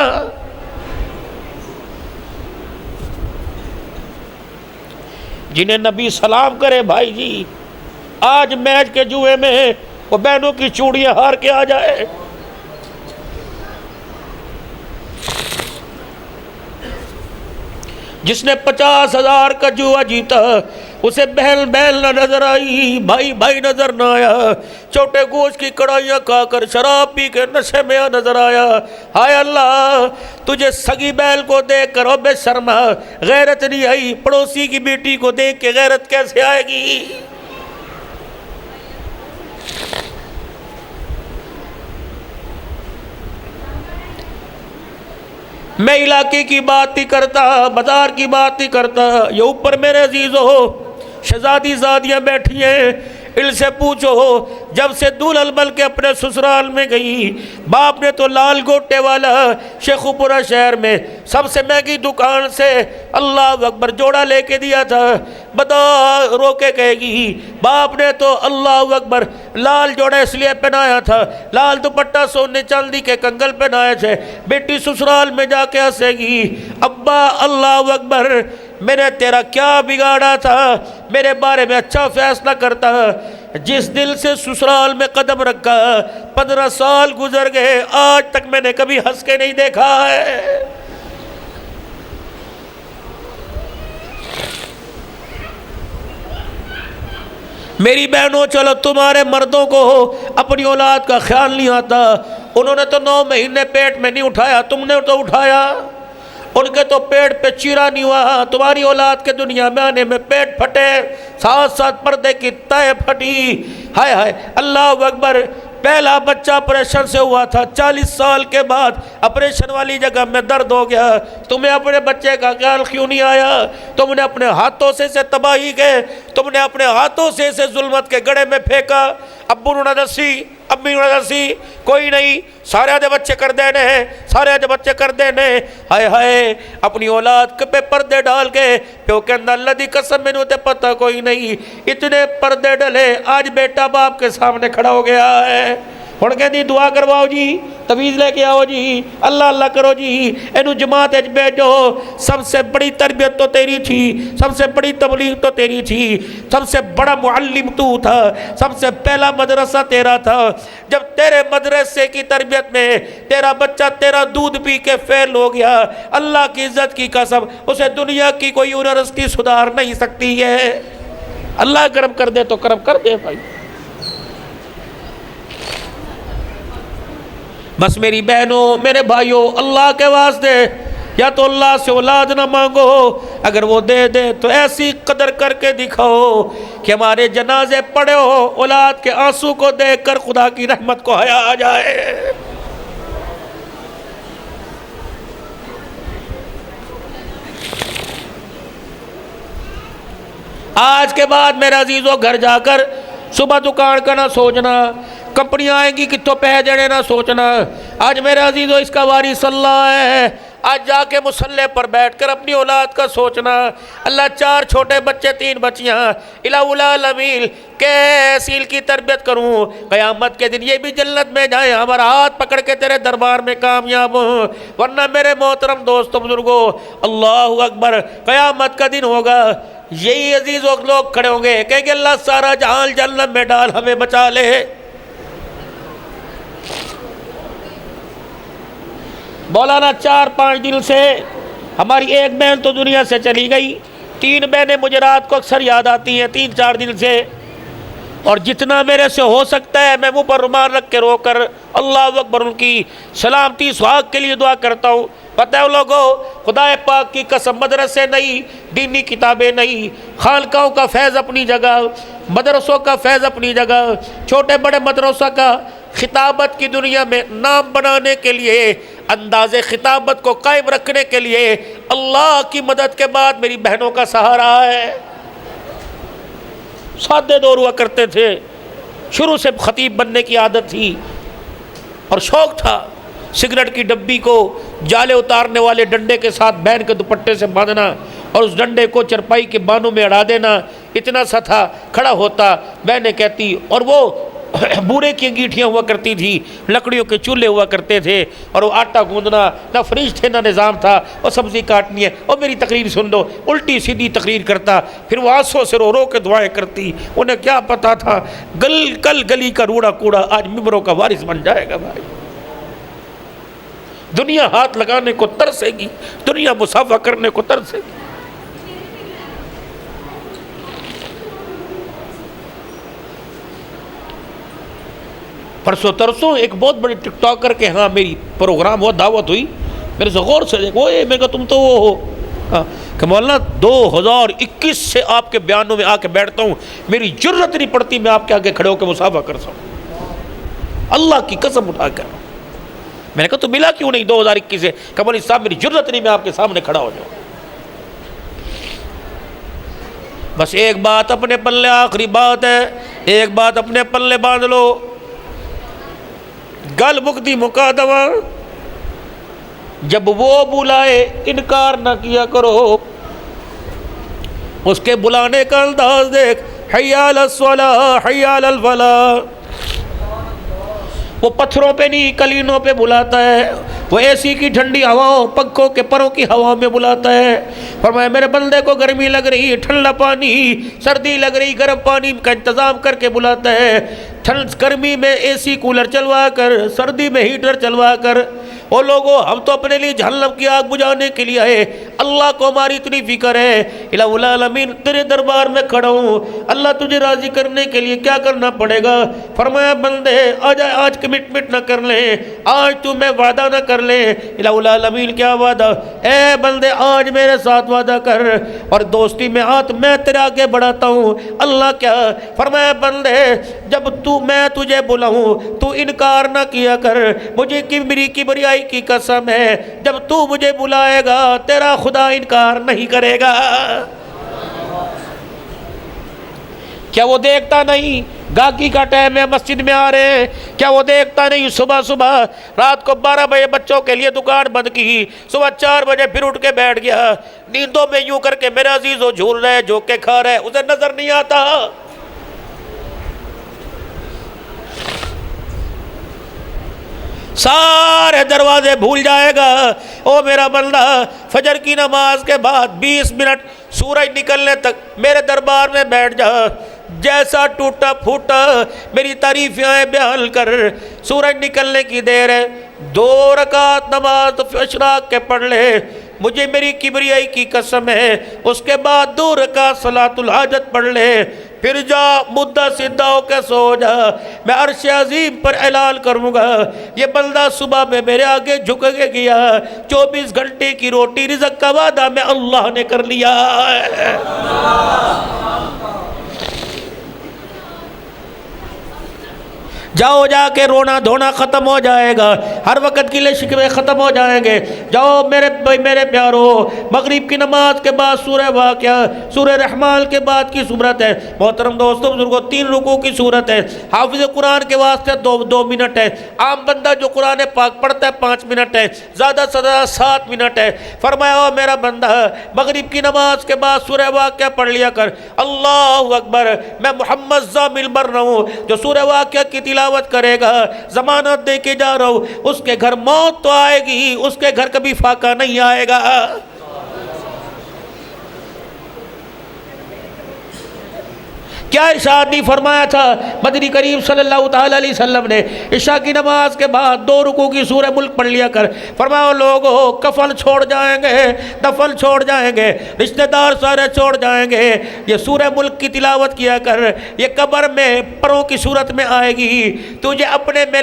جنہیں نبی سلام کرے بھائی جی، آج میچ کے جوئے میں وہ بہنوں کی چوڑیاں ہار کے آ جائے۔ جس نے 50,000 کا جوا جیتا، اسے بہن نہ نظر آئی، بھائی نظر نہ آیا، چھوٹے گوشت کی کڑھائیاں کھا کر شراب پی کے نشے میں نظر آیا۔ ہائے اللہ، تجھے سگی بیل کو دیکھ کر بے شرما غیرت نہیں آئی، پڑوسی کی بیٹی کو دیکھ کے غیرت کیسے آئے گی؟ میں علاقے کی بات نہیں کرتا، بازار کی بات نہیں کرتا، یہ اوپر میرے عزیزو شہزادی زادیاں بیٹھی ہیں، ان سے پوچھو جب سے دول البل کے اپنے سسرال میں گئی، باپ نے تو لال گوٹے والا شیخو پورہ شہر میں سب سے مہنگی دکان سے اللہ اکبر جوڑا لے کے دیا تھا، بتا رو کے کہے گی باپ نے تو اللہ اکبر لال جوڑا اس لیے پہنایا تھا، لال دوپٹہ سونے چاندی کے کنگل پہنائے تھے، بیٹی سسرال میں جا کے ہنسے گی، ابا اللہ اکبر میں نے تیرا کیا بگاڑا تھا، میرے بارے میں اچھا فیصلہ کرتا، جس دل سے سسرال میں قدم رکھا 15 سال گزر گئے، آج تک میں نے کبھی ہنس کے نہیں دیکھا ہے۔ میری بہنوں چلو تمہارے مردوں کو اپنی اولاد کا خیال نہیں آتا، انہوں نے تو 9 مہینے پیٹ میں نہیں اٹھایا، تم نے تو اٹھایا، ان کے تو پیٹ پہ چیرا نہیں ہوا، تمہاری اولاد کے دنیا میں آنے میں پیٹ پھٹے، ساتھ ساتھ پردے کی تہہ پھٹی، ہائے ہائے اللہ اکبر، پہلا بچہ آپریشن سے ہوا تھا، 40 سال کے بعد آپریشن والی جگہ میں درد ہو گیا، تمہیں اپنے بچے کا خیال کیوں نہیں آیا؟ تم نے اپنے ہاتھوں سے اسے تباہی کے، تم نے اپنے ہاتھوں سے اسے ظلمت کے گڑھے میں پھینکا۔ ابو نہ دسی، امی نہ دسی، کوئی نہیں، سارے آدھے بچے کر دینے ہیں، سارے آدھے بچے کر دینے۔ ہائے ہائے، اپنی اولاد پہ پردے ڈال کے پیو کہ اللہ دی قسم میں تے پتہ کوئی نہیں، اتنے پردے ڈلے، آج بیٹا باپ کے سامنے کھڑا ہو گیا ہے۔ ہن کہندی دعا کرواؤ جی، تویز لے کے آؤ جی، اللہ اللہ کرو جی، اینو جماعت اچ بھیجو۔ سب سے بڑی تربیت تو تیری تھی، سب سے بڑی تبلیغ تو تیری تھی، سب سے بڑا معلم تو تھا، سب سے پہلا مدرسہ تیرا تھا۔ جب تیرے مدرسے کی تربیت میں تیرا بچہ تیرا دودھ پی کے فیل ہو گیا، اللہ کی عزت کی قسم اسے دنیا کی کوئی یونیورسٹی سدھار نہیں سکتی ہے۔ اللہ کرم کر دے تو کرم کر دے بھائی۔ بس میری بہنوں، میرے بھائیوں، اللہ کے واسطے یا تو اللہ سے اولاد نہ مانگو، اگر وہ دے دے تو ایسی قدر کر کے دکھاؤ کہ ہمارے جنازے پڑے ہو، اولاد کے آنسو کو دیکھ کر خدا کی رحمت کو حیا آ جائے۔ آج کے بعد میرے عزیزوں گھر جا کر صبح دکان کا نہ سوچنا، کمپنیاں آئیں گی کتوں پہ جڑے نہ سوچنا۔ آج میرے عزیزوں اس کا وارث اللہ ہے، آج جا کے مصلے پر بیٹھ کر اپنی اولاد کا سوچنا۔ اللہ 4 چھوٹے بچے 3 بچیاں، الہ العالمین کیسی کی تربیت کروں، قیامت کے دن یہ بھی جنت میں جائیں، ہمارا ہاتھ پکڑ کے تیرے دربار میں کامیاب ہوں۔ ورنہ میرے محترم دوستو بزرگوں، اللہ اکبر، قیامت کا دن ہوگا، یہی عزیزوں لوگ کھڑے ہوں گے، کہیں گے اللہ سارا جہان جہنم میں ڈال، ہمیں بچا لے۔ مولانا 4-5 دن سے ہماری ایک بہن تو دنیا سے چلی گئی، 3 بہنیں مجھے رات کو اکثر یاد آتی ہیں 3-4 دن سے، اور جتنا میرے سے ہو سکتا ہے میں منہ پر رومال رکھ کے رو کر اللہ اکبر ان کی سلامتی سہاگ کے لیے دعا کرتا ہوں۔ پتہ ہے لوگوں، خدا پاک کی قسم، مدرسے نہیں، دینی کتابیں نہیں، خانقاہوں کا فیض اپنی جگہ، مدرسوں کا فیض اپنی جگہ، چھوٹے بڑے مدرسوں کا خطابت کی دنیا میں نام بنانے کے لیے، انداز خطابت کو قائم رکھنے کے لیے اللہ کی مدد کے بعد میری بہنوں کا سہارا ہے۔ سادے دور ہوا کرتے تھے، شروع سے خطیب بننے کی عادت تھی اور شوق تھا، سگریٹ کی ڈبی کو جالے اتارنے والے ڈنڈے کے ساتھ بہن کے دوپٹے سے باندھنا اور اس ڈنڈے کو چرپائی کے بانوں میں اڑا دینا، اتنا سا تھا، کھڑا ہوتا، بہنیں کہتی، اور وہ بورے کی انگیٹھیاں ہوا کرتی تھی، لکڑیوں کے چولہے ہوا کرتے تھے، اور وہ آٹا گوندنا، نہ فریج تھے نہ نظام تھا، اور سبزی کاٹنی ہے، اور میری تقریر سن لو، الٹی سیدھی تقریر کرتا، پھر وہ آنسوں سے رو رو کے دعائیں کرتی۔ انہیں کیا پتا تھا کل گلی کا روڑا کوڑا آج ممبروں کا وارث بن جائے گا۔ بھائی دنیا ہاتھ لگانے کو ترسے گی، دنیا مصافحہ کرنے کو ترسے گی۔ پرسوں ترسوں ایک بہت بڑی ٹک ٹاکر کے ہاں میری پروگرام ہوا، دعوت ہوئی، میرے سے غور سے دیکھو، میں کہا تم تو وہ ہو کہ مولانا 2021 سے آپ کے بیانوں میں آ کے بیٹھتا ہوں، میری جرت نہیں پڑتی میں آپ کے آگے کھڑے ہو کے مصافحہ کر سکوں، اللہ کی قسم اٹھا کر۔ میں نے کہا تو ملا کیوں نہیں 2021 سے؟ کہ مولوی صاحب میری جرت نہیں میں آپ کے سامنے کھڑا ہو جاؤں۔ بس ایک بات اپنے پلے، آخری بات ہے، ایک بات اپنے پلے باندھ لو، گل مکدی مقادمہ، جب وہ بلائے انکار نہ کیا کرو، اس کے بلانے کا انداز دیکھ، حی علی الصلاۃ حی علی الفلاح، وہ پتھروں پہ نہیں کلینوں پہ بلاتا ہے، وہ اے سی کی ٹھنڈی ہواؤں، پنکھوں کے پروں کی ہواؤں میں بلاتا ہے۔ فرمایا میرے بندے کو گرمی لگ رہی، ٹھنڈا پانی، سردی لگ رہی، گرم پانی کا انتظام کر کے بلاتا ہے، گرمی میں اے سی کولر چلوا کر، سردی میں ہیٹر چلوا کر، او لوگو ہم تو اپنے لیے جہنم کی آگ بجھانے کے لیے آئے، اللہ کو ہماری اتنی فکر ہے، الہ العالمین تیرے دربار میں کھڑا ہوں، اللہ تجھے راضی کرنے کے لیے کیا کرنا پڑے گا؟ فرمایا بندے آج کمٹمنٹ نہ کر لیں، آج تو میں وعدہ نہ کر لیں۔ الہ العالمین کیا وعدہ؟ اے بندے آج میرے ساتھ وعدہ کر اور دوستی میں ہاتھ میں تیرے آگے بڑھاتا ہوں۔ اللہ کیا؟ فرمایا بندے جب میں تجھے بلاؤں تو انکار نہ کیا کر، مجھے میری کبریائی کی قسم ہے جب تو مجھے بلائے گا تیرا خدا انکار نہیں کرے گا۔ کیا وہ دیکھتا نہیں گاہکی کا ٹائم ہے، مسجد میں آ رہے ہیں؟ کیا وہ دیکھتا نہیں صبح رات کو 12 بجے بچوں کے لیے دکان بند کی، صبح 4 بجے پھر اٹھ کے بیٹھ گیا، نیندوں میں یوں کر کے میرا عزیز وہ جھول رہے جو کہ کھا رہے، اسے نظر نہیں آتا؟ سارے دروازے بھول جائے گا۔ او میرا بندہ فجر کی نماز کے بعد 20 منٹ سورج نکلنے تک میرے دربار میں بیٹھ جا، جیسا ٹوٹا پھوٹا میری تعریفیں بیان کر۔ سورج نکلنے کی دیر ہے، 2 رکعت نماز اشراق کے پڑھ لے، مجھے میری کبریائی کی قسم ہے، اس کے بعد 2 رکعت صلاۃ الحاجت پڑھ لے، پھر جا مدہ سدھا ہو کے سو جا، میں عرش عظیم پر اعلان کروں گا یہ بندہ صبح میں میرے آگے جھک کے گیا، 24 گھنٹے کی روٹی رزق کا وعدہ میں اللہ نے کر لیا ہے۔ جاؤ جا کے رونا دھونا ختم ہو جائے گا، ہر وقت گلے شکوے ختم ہو جائیں گے۔ جاؤ میرے پیارو، مغرب کی نماز کے بعد سورہ واقعہ، سورہ رحمان کے بعد کی صورت ہے۔ محترم دوستوں بزرگوں، 3 رکوع کی صورت ہے۔ حافظ قرآن کے واسطے 2 منٹ ہے، عام بندہ جو قرآن پاک پڑھتا ہے 5 منٹ ہے، زیادہ سے زیادہ 7 منٹ ہے۔ فرمایا او میرا بندہ مغرب کی نماز کے بعد سورہ واقعہ پڑھ لیا کر۔ اللہ اکبر، میں محمد ضامن بن رہا ہوں جو سورہ واقعہ کی تلاوت کرے گا، ضمانت دے کے جا رہا ہوں، اس کے گھر موت تو آئے گی، اس کے گھر کبھی فاقہ نہیں آئے گا۔ کیا ارشاد نہیں فرمایا تھا مدنی کریم صلی اللہ تعالی علیہ وسلم نے؟ عشاء کی نماز کے بعد 2 رکوع کی سورہ ملک پڑھ لیا کر۔ فرمایا لوگو کفن چھوڑ جائیں گے، دفن چھوڑ جائیں گے، رشتہ دار سارے چھوڑ جائیں گے، یہ سورہ ملک کی تلاوت کیا کر، یہ قبر میں پروں کی صورت میں آئے گی، تجھے اپنے میں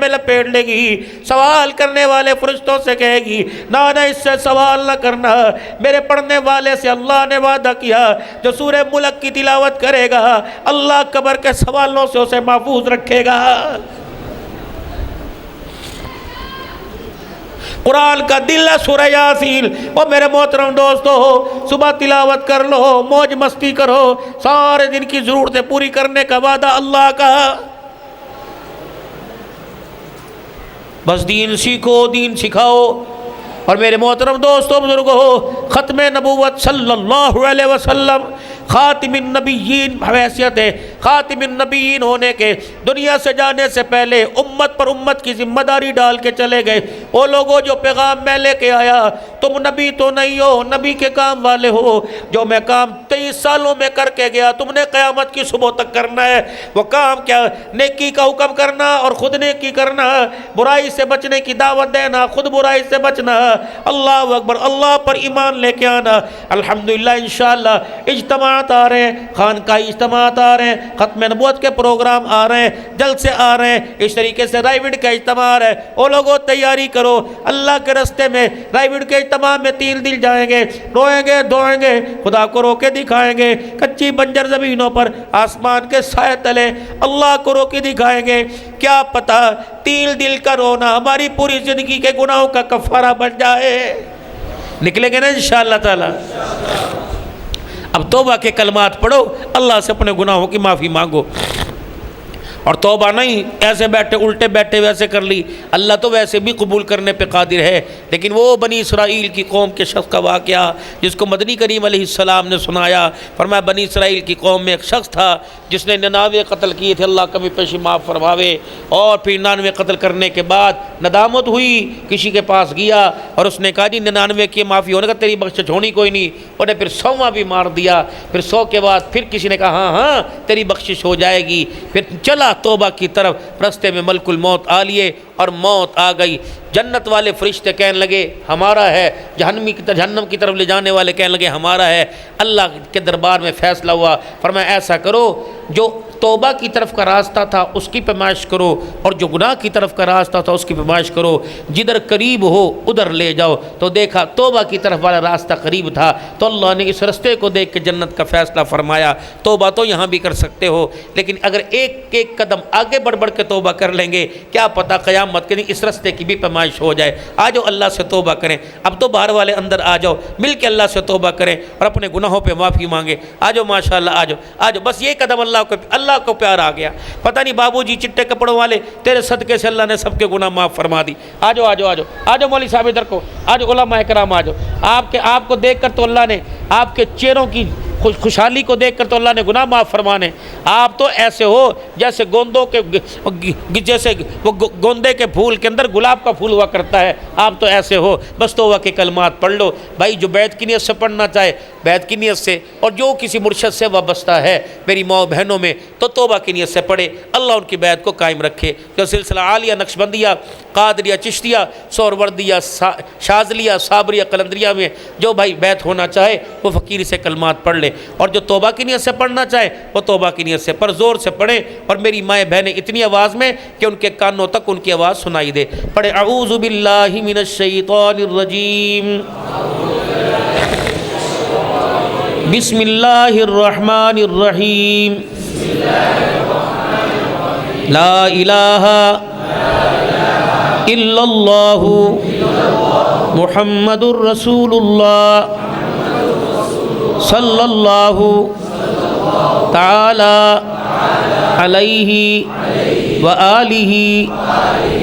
لپیٹ لے گی، سوال کرنے والے فرشتوں سے کہے گی نہ اس سے سوال نہ کرنا، میرے پڑھنے والے سے اللہ نے وعدہ کیا جو سورہ ملک کی تلاوت کرے گا اللہ قبر کے سوالوں سے اسے محفوظ رکھے گا۔ قرآن کا دل ہے سورہ یاسین۔ اور میرے محترم دوستو، صبح تلاوت کر لو، موج مستی کرو، سارے دن کی ضرورتیں پوری کرنے کا وعدہ اللہ کا۔ بس دین سیکھو، دین سکھاؤ۔ اور میرے محترم دوستو بزرگو، ختم نبوت صلی اللہ علیہ وسلم خاتم النبیین حیثیت ہے، خاتم النبیین ہونے کے دنیا سے جانے سے پہلے امت پر امت کی ذمہ داری ڈال کے چلے گئے۔ وہ لوگوں جو پیغام میں لے کے آیا، تم نبی تو نہیں ہو، نبی کے کام والے ہو، جو میں کام 23 سالوں میں کر کے گیا تم نے قیامت کی صبح تک کرنا ہے۔ وہ کام کیا؟ نیکی کا حکم کرنا اور خود نیکی کرنا، برائی سے بچنے کی دعوت دینا، خود برائی سے بچنا۔ اللہ اکبر، اللہ پر ایمان لے کے آنا۔ الحمدللہ انشاءاللہ اجتماعات آ رہے ہیں، خانقاہی اجتماعات آ رہے ہیں، ختم نبوت کے پروگرام آ رہے ہیں، جلسے آ رہے ہیں، اس طریقے سے رائے وڈ کا اجتماع آ رہا ہے۔ وہ لوگوں تیاری کرو، اللہ کے رستے میں رائے وڈ کے اجتماع میں 3 دن جائیں گے، روئیں گے دھوئیں گے، خدا کو رو کے دکھائیں گے، کچی بنجر زمینوں پر آسمان کے سائے تلے اللہ کو رو کے دکھائیں گے۔ کیا پتہ 3 دل کا رونا ہماری پوری زندگی کے گناہوں کا کفارہ بن جائے۔ نکلیں گے نا انشاءاللہ تعالی۔ اب توبہ کے کلمات پڑھو، اللہ سے اپنے گناہوں کی معافی مانگو، اور توبہ نہیں ایسے بیٹھے الٹے بیٹھے ویسے کر لی، اللہ تو ویسے بھی قبول کرنے پہ قادر ہے۔ لیکن وہ بنی اسرائیل کی قوم کے شخص کا واقعہ جس کو مدنی کریم علیہ السلام نے سنایا، فرمایا بنی اسرائیل کی قوم میں ایک شخص تھا جس نے 99 قتل کیے تھے، اللہ کبھی پیش معاف فرماوے، اور پھر 99 قتل کرنے کے بعد ندامت ہوئی، کسی کے پاس گیا اور اس نے کہا جی 99 کی معافی ہونے کا تیری بخشش ہونی کوئی نہیں، انہوں نے پھر 100واں بھی مار دیا، پھر 100 کے بعد پھر کسی نے کہا ہاں ہاں تیری بخشش ہو جائے گی، پھر چلا توبہ کی طرف، رستے میں ملک الموت آ لیے اور موت آ گئی۔ جنت والے فرشتے کہنے لگے ہمارا ہے، جہنم کی طرف لے جانے والے کہنے لگے ہمارا ہے۔ اللہ کے دربار میں فیصلہ ہوا، فرمایا ایسا کرو، جو توبہ کی طرف کا راستہ تھا اس کی پیمائش کرو، اور جو گناہ کی طرف کا راستہ تھا اس کی پیمائش کرو، جدھر قریب ہو ادھر لے جاؤ۔ تو دیکھا توبہ کی طرف والا راستہ قریب تھا، تو اللہ نے اس راستے کو دیکھ کے جنت کا فیصلہ فرمایا۔ توبہ تو یہاں بھی کر سکتے ہو، لیکن اگر ایک ایک قدم آگے بڑھ بڑھ کے توبہ کر لیں گے، کیا پتہ قیامت کے دن اس راستے کی بھی پیمائش ہو جائے۔ آ جاؤ اللہ سے توبہ کریں، اب تو باہر والے اندر آ جاؤ، مل کے اللہ سے توبہ کریں اور اپنے گناہوں پہ معافی مانگیں۔ آ جاؤ ماشاءاللہ، آ جاؤ آ جاؤ، بس یہ قدم اللہ کو پیار آ گیا۔ پتہ نہیں بابو جی چٹے کپڑوں والے، تیرے صدقے سے اللہ نے سب کے گناہ معاف فرما دی۔ آ جاؤ آ جاؤ آ جاؤ آ جاؤ مولوی صاحب ادھر کو، آ جاؤ علماء کرام آ جاؤ۔ آپ کو دیکھ کر تو اللہ نے آپ کے چہروں کی خوشحالی کو دیکھ کر تو اللہ نے گناہ معاف فرمانے۔ آپ تو ایسے ہو جیسے گوندے کے پھول کے اندر گلاب کا پھول ہوا کرتا ہے، آپ تو ایسے ہو۔ بس توبہ کے کلمات پڑھ لو بھائی، جو بیعت کی نیت سے پڑھنا چاہے بیعت کی نیت سے، اور جو کسی مرشد سے وابستہ ہے میری ماؤں بہنوں میں تو توبہ کی نیت سے پڑھے، اللہ ان کی بیعت کو قائم رکھے۔ جو سلسلہ عالیہ، نقشبندیہ، قادریہ، چشتیہ، سہروردیہ، شاذلیہ، صابریہ، قلندریہ میں جو بھائی بیعت ہونا چاہے وہ فقیر سے کلمات پڑھ لے، اور جو توبہ کی نیت سے پڑھنا چاہے وہ توبہ کی نیت سے پر زور سے پڑھیں، اور میری مائیں بہنیں اتنی آواز میں کہ ان کے کانوں تک ان کی آواز سنائی دے۔ پڑھے اعوذ باللہ من الشیطان الرجیم، بسم اللہ الرحمن الرحیم، لا الہ الا اللہ محمد الرسول اللہ صلی اللہ تعالی علیہ وآلہ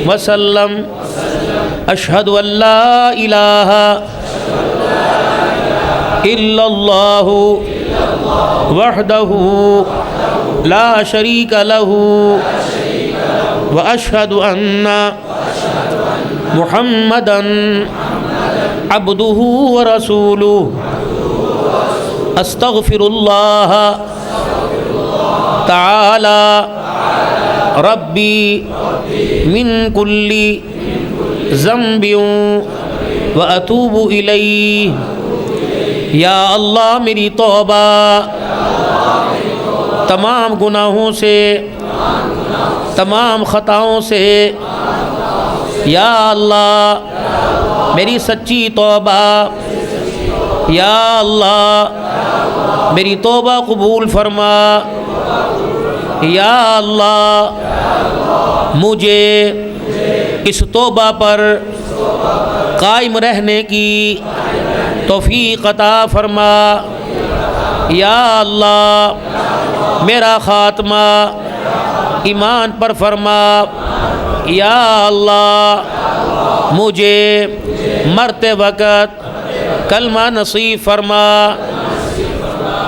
وسلم، اشہد ان لا الہ الا اللہ وحدہ لا شریک لہ، واشہد ان محمدا عبدہ ورسولہ، استغفر اللہ تعالی ربی من کل ذنب واتوب الیہ۔ یا اللہ میری توبہ تمام گناہوں سے، تمام خطاؤں سے، یا اللہ میری سچی توبہ، یا اللہ میری توبہ قبول فرما، یا اللہ مجھے اس توبہ پر قائم رہنے کی توفیق عطا فرما، یا اللہ میرا خاتمہ ایمان پر فرما، یا اللہ مجھے مرتے وقت کلمہ نصیب فرما۔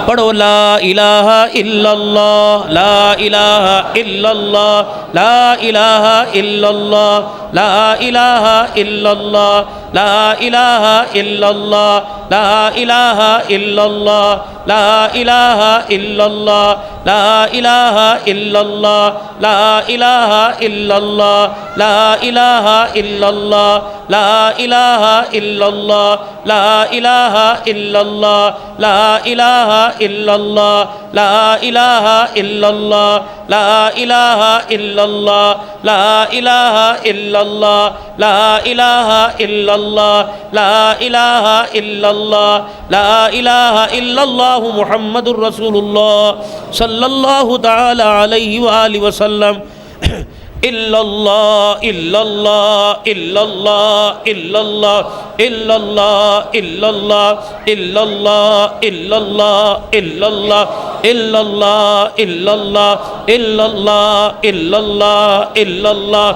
پڑھو لا الہ الا اللہ، لا الہ الا اللہ، لا الہ الا اللہ، لا الہ الا اللہ، لا الہ الا اللہ، لا الہ الا اللہ، لا الہ الا اللہ، لا الہ الا اللہ، لا الہ الا اللہ، لا الہ الا اللہ، لا الہ الا اللہ، لا الہ الا اللہ، لا الہ الا اللہ، لا الہ الا اللہ، لا الہ الا اللہ، لا الہ الا اللہ، لا الہ الا اللہ، لا الہ الا اللہ، لا الہ الا اللہ محمد الرسول اللہ صلی اللہ تعالی علیہ وآلہ وسلم۔ الا اللہ الا اللہ الا اللہ الا اللہ الا اللہ الا اللہ الا اللہ الا اللہ الا اللہ الا اللہ الا اللہ الا اللہ الا اللہ،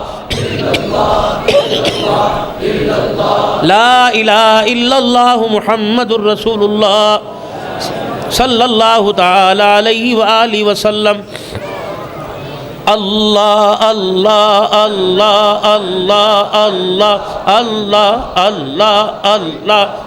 لا الہ الا اللہ محمد الرسول اللہ صلی اللہ تعالی علیہ وآلہ وسلم۔ اللہ اللہ اللہ اللہ اللہ اللہ اللہ اللہ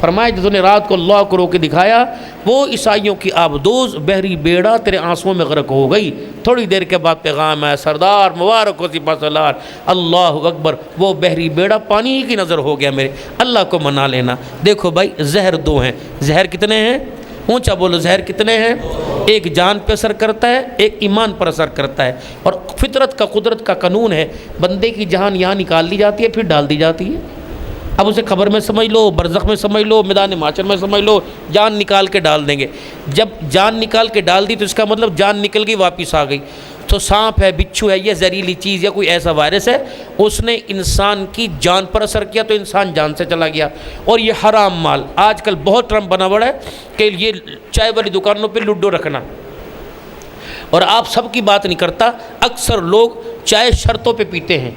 فرمایا جو نے رات کو اللہ کو رو کے دکھایا وہ عیسائیوں کی آبدوز بحری بیڑا تیرے آنسوؤں میں غرق ہو گئی. تھوڑی دیر کے بعد پیغام ہے سردار مبارک ہو سپہ سالار اللہ اکبر وہ بحری بیڑا پانی ہی کی نظر ہو گیا میرے اللہ کو منا لینا. دیکھو بھائی زہر دو ہیں. زہر کتنے ہیں؟ اونچا بولو زہر کتنے ہیں؟ ایک جان پہ اثر کرتا ہے ایک ایمان پر اثر کرتا ہے. اور فطرت کا قدرت کا قانون ہے بندے کی جان یہاں نکال لی جاتی ہے پھر ڈال دی جاتی ہے. اب اسے قبر میں سمجھ لو برزخ میں سمجھ لو میدان معاشر میں سمجھ لو جان نکال کے ڈال دیں گے. جب جان نکال کے ڈال دی تو اس کا مطلب جان نکل گئی واپس آ گئی. تو سانپ ہے بچھو ہے یہ زہریلی چیز یا کوئی ایسا وائرس ہے اس نے انسان کی جان پر اثر کیا تو انسان جان سے چلا گیا. اور یہ حرام مال آج کل بہت ٹرم بنا بڑا ہے کہ یہ چائے والی دکانوں پہ لوڈو رکھنا. اور آپ سب کی بات نہیں کرتا اکثر لوگ چائے شرطوں پہ پیتے ہیں.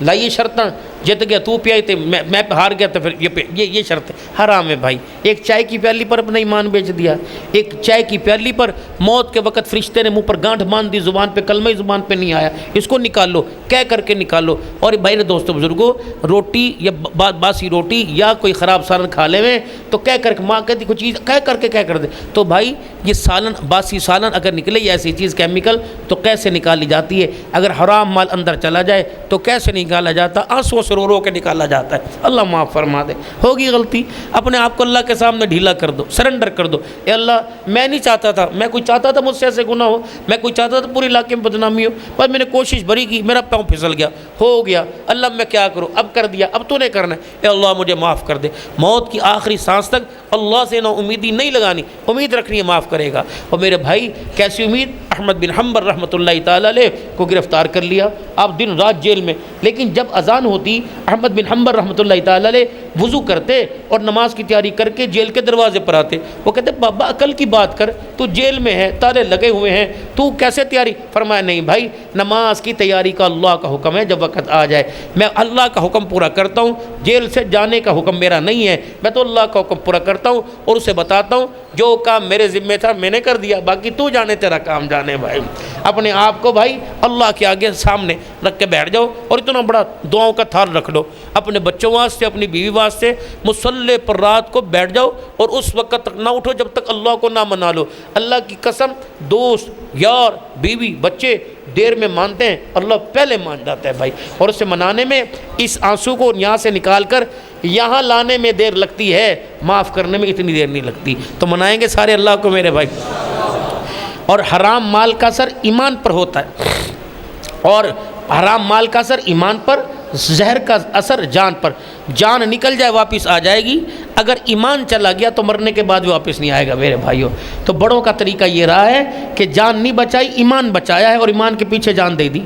لائیے شرطاں جیت گیا تو پیائی تھے میں ہار گیا تو پھر یہ شرط ہے. حرام ہے بھائی. ایک چائے کی پیالی پر اپنا ایمان بیچ دیا. ایک چائے کی پیالی پر موت کے وقت فرشتے نے منہ پر گانٹھ باندھ دی زبان پہ کلمہ زبان پہ نہیں آیا اس کو نکال لو کہہ کر کے نکال لو. اور بھائی دوستو بزرگوں روٹی یا باسی روٹی یا کوئی خراب سالن کھا لے ہوئے تو کہہ کر کے ماں کہتی کوئی چیز کہہ کر دے تو بھائی یہ سالن باسی سالن اگر نکلے یا ایسی چیز کیمیکل تو کیسے نکالی جاتی ہے؟ اگر حرام مال اندر چلا جائے تو کیسے نکالا جاتا؟ آنسوں سے رو رو کے نکالا جاتا ہے. اللہ معاف فرما دے. ہوگی غلطی اپنے آپ کو اللہ کے سامنے ڈھیلا کر دو سرنڈر کر دو. اے اللہ میں نہیں چاہتا تھا میں کوئی چاہتا تھا مجھ سے ایسے گناہ ہو میں کوئی چاہتا تھا پورے علاقے میں بدنامی ہو پر میں نے کوشش بری کی میرا پاؤں پھسل گیا ہو گیا. اللہ میں کیا کروں اب کر دیا اب تو نہیں کرنا ہے. اے اللہ مجھے معاف کر دے. موت کی آخری سانس تک اللہ سے نا امیدی نہیں لگانی امید رکھنی ہے معاف کرے گا. اور میرے بھائی کیسی امید؟ احمد بن حنبل رحمۃ اللہ تعالیٰ علیہ کو گرفتار کر لیا آپ دن رات جیل میں. لیکن جب اذان ہوتی احمد بن حنبل رحمۃ اللہ تعالیٰ علیہ وضو کرتے اور نماز کی تیاری کر کے جیل کے دروازے پر آتے. وہ کہتے بابا عقل کی بات کر تو جیل میں ہے تالے لگے ہوئے ہیں تو کیسے تیاری؟ فرمایا نہیں بھائی نماز کی تیاری کا اللہ کا حکم ہے جب وقت آ جائے میں اللہ کا حکم پورا کرتا ہوں. جیل سے جانے کا حکم میرا نہیں ہے میں تو اللہ کا حکم پورا کرتا ہوں اور اسے بتاتا ہوں جو کام میرے ذمہ تھا میں نے کر دیا باقی تو جانے تیرا کام جانے. بھائی اپنے آپ کو بھائی اللہ کے آگے سامنے رکھ کے بیٹھ جاؤ اور اتنا بڑا دعاؤں کا تھال رکھ لو اپنے بچوں واسطے اپنی بیوی واسطے مصلی پر رات کو بیٹھ جاؤ اور اس وقت تک نہ اٹھو جب تک اللہ کو نہ منا لو. اللہ کی قسم دوست یار بیوی بچے دیر میں مانتے ہیں اللہ پہلے مان جاتا ہے بھائی. اور اسے منانے میں اس آنسو کو یہاں سے نکال کر یہاں لانے میں دیر لگتی ہے معاف کرنے میں اتنی دیر نہیں لگتی. تو منائیں گے سارے اللہ کو میرے بھائی. اور حرام مال کا اثر ایمان پر ہوتا ہے اور حرام مال کا اثر ایمان پر زہر کا اثر جان پر. جان نکل جائے واپس آ جائے گی اگر ایمان چلا گیا تو مرنے کے بعد بھی واپس نہیں آئے گا میرے بھائیوں. تو بڑوں کا طریقہ یہ رہا ہے کہ جان نہیں بچائی ایمان بچایا ہے اور ایمان کے پیچھے جان دے دی.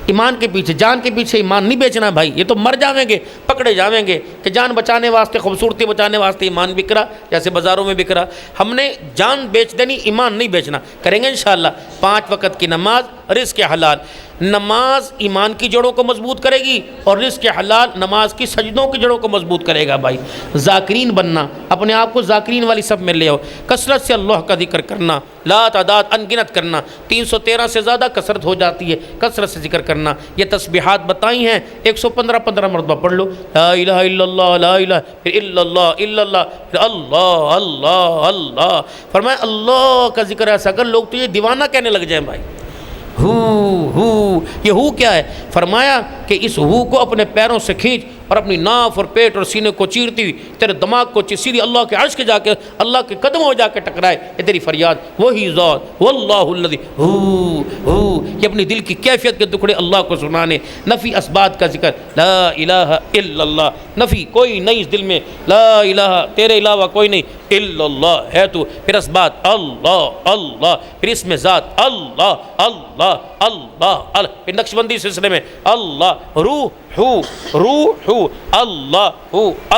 ایمان کے پیچھے جان کے پیچھے ایمان نہیں بیچنا بھائی. یہ تو مر جاویں گے پکڑے جاویں گے کہ جان بچانے واسطے خوبصورتی بچانے واسطے ایمان بک رہا جیسے بازاروں میں بک رہا. ہم نے جان بیچ دینی ایمان نہیں بیچنا. کریں گے انشاءاللہ 5 وقت کی نماز رزق حلال. نماز ایمان کی جڑوں کو مضبوط کرے گی اور رزق حلال نماز کی سجدوں کی جڑوں کو مضبوط کرے گا. بھائی ذاکرین بننا اپنے آپ کو ذاکرین والی سب میں لے آؤ. کثرت سے اللہ کا ذکر کرنا لا تعداد انگنت کرنا 313 سے زیادہ کثرت ہو جاتی ہے کثرت سے ذکر کرنا. یہ تسبیحات بتائی ہیں 115 مرتبہ پڑھ لو لا الہ الا اللہ لا الہ پھر الا اللہ پھر اللہ اللہ اللہ. فرمایا اللہ کا ذکر ایسا کر لوگ تو یہ دیوانہ کہنے لگ جائیں. بھائی ہو یہ ہو کیا ہے؟ فرمایا کہ اس ہو کو اپنے پیروں سے کھینچ اور اپنی ناف اور پیٹ اور سینے کو چیرتی ہوئی تیرے دماغ کو سیدھی اللہ کے عرش کے جا کے اللہ کے قدموں جا کے ٹکرائے. یہ تیری فریاد وہی ذات واللہ الذی ہو یہ اپنی دل کی کیفیت کے ٹکڑے اللہ کو سنانے. نفی اسبات کا ذکر لا الہ الا اللہ نفی کوئی نہیں اس دل میں لا الہ تیرے علاوہ کوئی نہیں الا اللہ ہے تو. پھر اسبات اللہ اللہ پھر اس میں ذات اللہ اللہ اللہ پھر نقشبندی سلسلے میں اللہ روح اللہ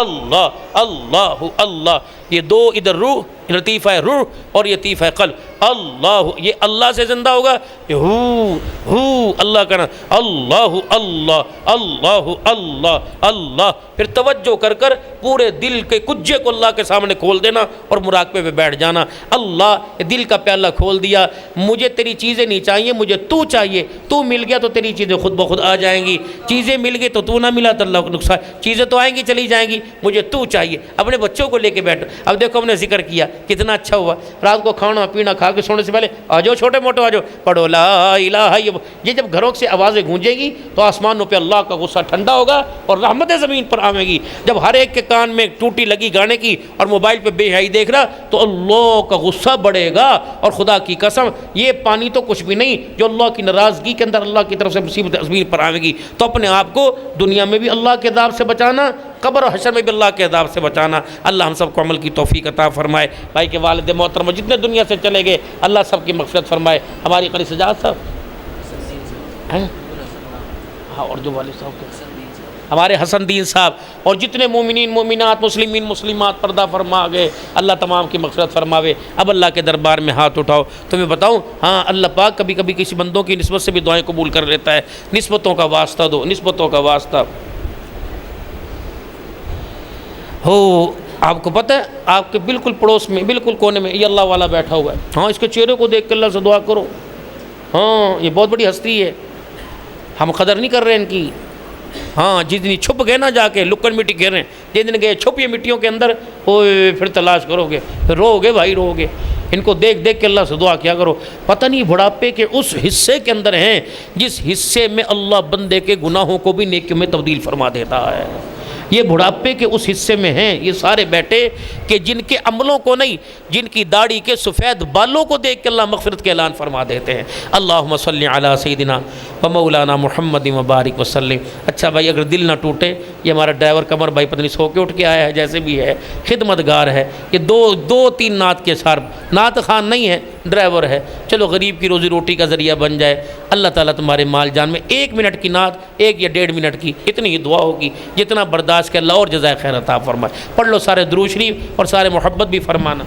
اللہ اللہ اللہ یہ دو ادھر روح، لطیفہ روح اور یہ لطیفہ قلب. اللہ، یہ اللہ سے زندہ ہوگا، یہ ہو اللہ کا نام، اللہ اللہ اللہ اللہ اللہ. پھر توجہ کر کر پورے دل کے کجے کو اللہ کے سامنے کھول دینا اور مراقبے پہ بیٹھ جانا. اللہ، دل کا پیالہ کھول دیا، مجھے تیری چیزیں نہیں چاہیے، مجھے تو چاہیے. تو مل گیا تو تیری چیزیں خود بخود آ جائیں گی، چیزیں مل گئی تو نہ ملا تو اللہ کو نقصان. چیزیں تو آئیں گی چلی جائیں گی، مجھے تو چاہیے. اپنے بچوں کو لے کے بیٹھو. اب دیکھو ہم نے ذکر کیا کتنا اچھا ہوا. رات کو کھانا پینا کھا کے سونے سے پہلے آ جاؤ چھوٹے موٹے، آ جاؤ پڑھو لا الہ. یہ جب گھروں سے آوازیں گونجے گی تو آسمانوں پہ اللہ کا غصہ ٹھنڈا ہوگا اور رحمت زمین پر آئے گی. جب ہر ایک کے کان میں ٹوٹی لگی گانے کی اور موبائل پہ بے حیائی دیکھ رہا تو اللہ کا غصہ بڑھے گا. اور خدا کی قسم یہ پانی تو کچھ بھی نہیں جو اللہ کی ناراضگی کے اندر اللہ کی طرف سے مصیبت زمین پر آئے گی. تو اپنے آپ کو دنیا میں بھی اللہ کے عذاب سے بچانا، قبر و حشر میں بھی اللہ کے عذاب سے بچانا. اللہ ہم سب کو عمل کی توفیق عطا فرمائے. بھائی کے والد محترم جتنے دنیا سے چلے گئے اللہ سب کی مغفرت فرمائے. ہماری قاری سجاد صاحب ہیں، ہاں، اور جو والد صاحب کے ہمارے حسن دین صاحب اور جتنے مومنین مومنات مسلمین مسلمات پردہ فرما گئے اللہ تمام کی مغفرت فرماوے. اب اللہ کے دربار میں ہاتھ اٹھاؤ. تمہیں بتاؤں، ہاں اللہ پاک کبھی کبھی کسی بندوں کی نسبت سے بھی دعائیں قبول کر لیتا ہے. نسبتوں کا واسطہ دو، نسبتوں کا واسطہ ہو. آپ کو پتہ ہے آپ کے بالکل پڑوس میں بالکل کونے میں یہ اللہ والا بیٹھا ہوا ہے. ہاں، اس کے چہرے کو دیکھ کے اللہ سے دعا کرو. ہاں، یہ بہت بڑی ہستی ہے، ہم قدر نہیں کر رہے ان کی. ہاں، جس دن چھپ گئے نا جا کے لکن مٹی کہہ رہے ہیں، جس دن گئے چھپ یہ مٹیوں کے اندر، اوے پھر تلاش کرو گے، پھر رو گے بھائی، رو گے. ان کو دیکھ دیکھ کے اللہ سے دعا کیا کرو. پتہ نہیں بڑھاپے کے اس حصے کے اندر ہیں جس حصے میں اللہ بندے کے گناہوں کو بھی نیکیوں میں تبدیل فرما دیتا ہے. یہ بڑھاپے کے اس حصے میں ہیں یہ سارے بیٹے کہ جن کے عملوں کو نہیں، جن کی داڑھی کے سفید بالوں کو دیکھ کے اللہ مغفرت کے اعلان فرما دیتے ہیں. اللہم صلی علی سیدنا و مولانا محمد وبارک وسلم. اچھا بھائی، اگر دل نہ ٹوٹے، یہ ہمارا ڈرائیور قمر بھائی پتہ نہیں سو کے اٹھ کے آیا ہے، جیسے بھی ہے خدمت گار ہے. یہ دو تین نعت کے سار، نعت خان نہیں ہے، ڈرائیور ہے. چلو غریب کی روزی روٹی کا ذریعہ بن جائے. اللہ تعالیٰ تمہارے مال جان میں 1 منٹ کی نعت، 1 یا 1.5 منٹ کی اتنی ہی دعا ہوگی جتنا برداشت کے اللہ اور جزائے خیر عطا فرمائے. پڑھ لو سارے درود شریف اور سارے محبت بھی فرمانا.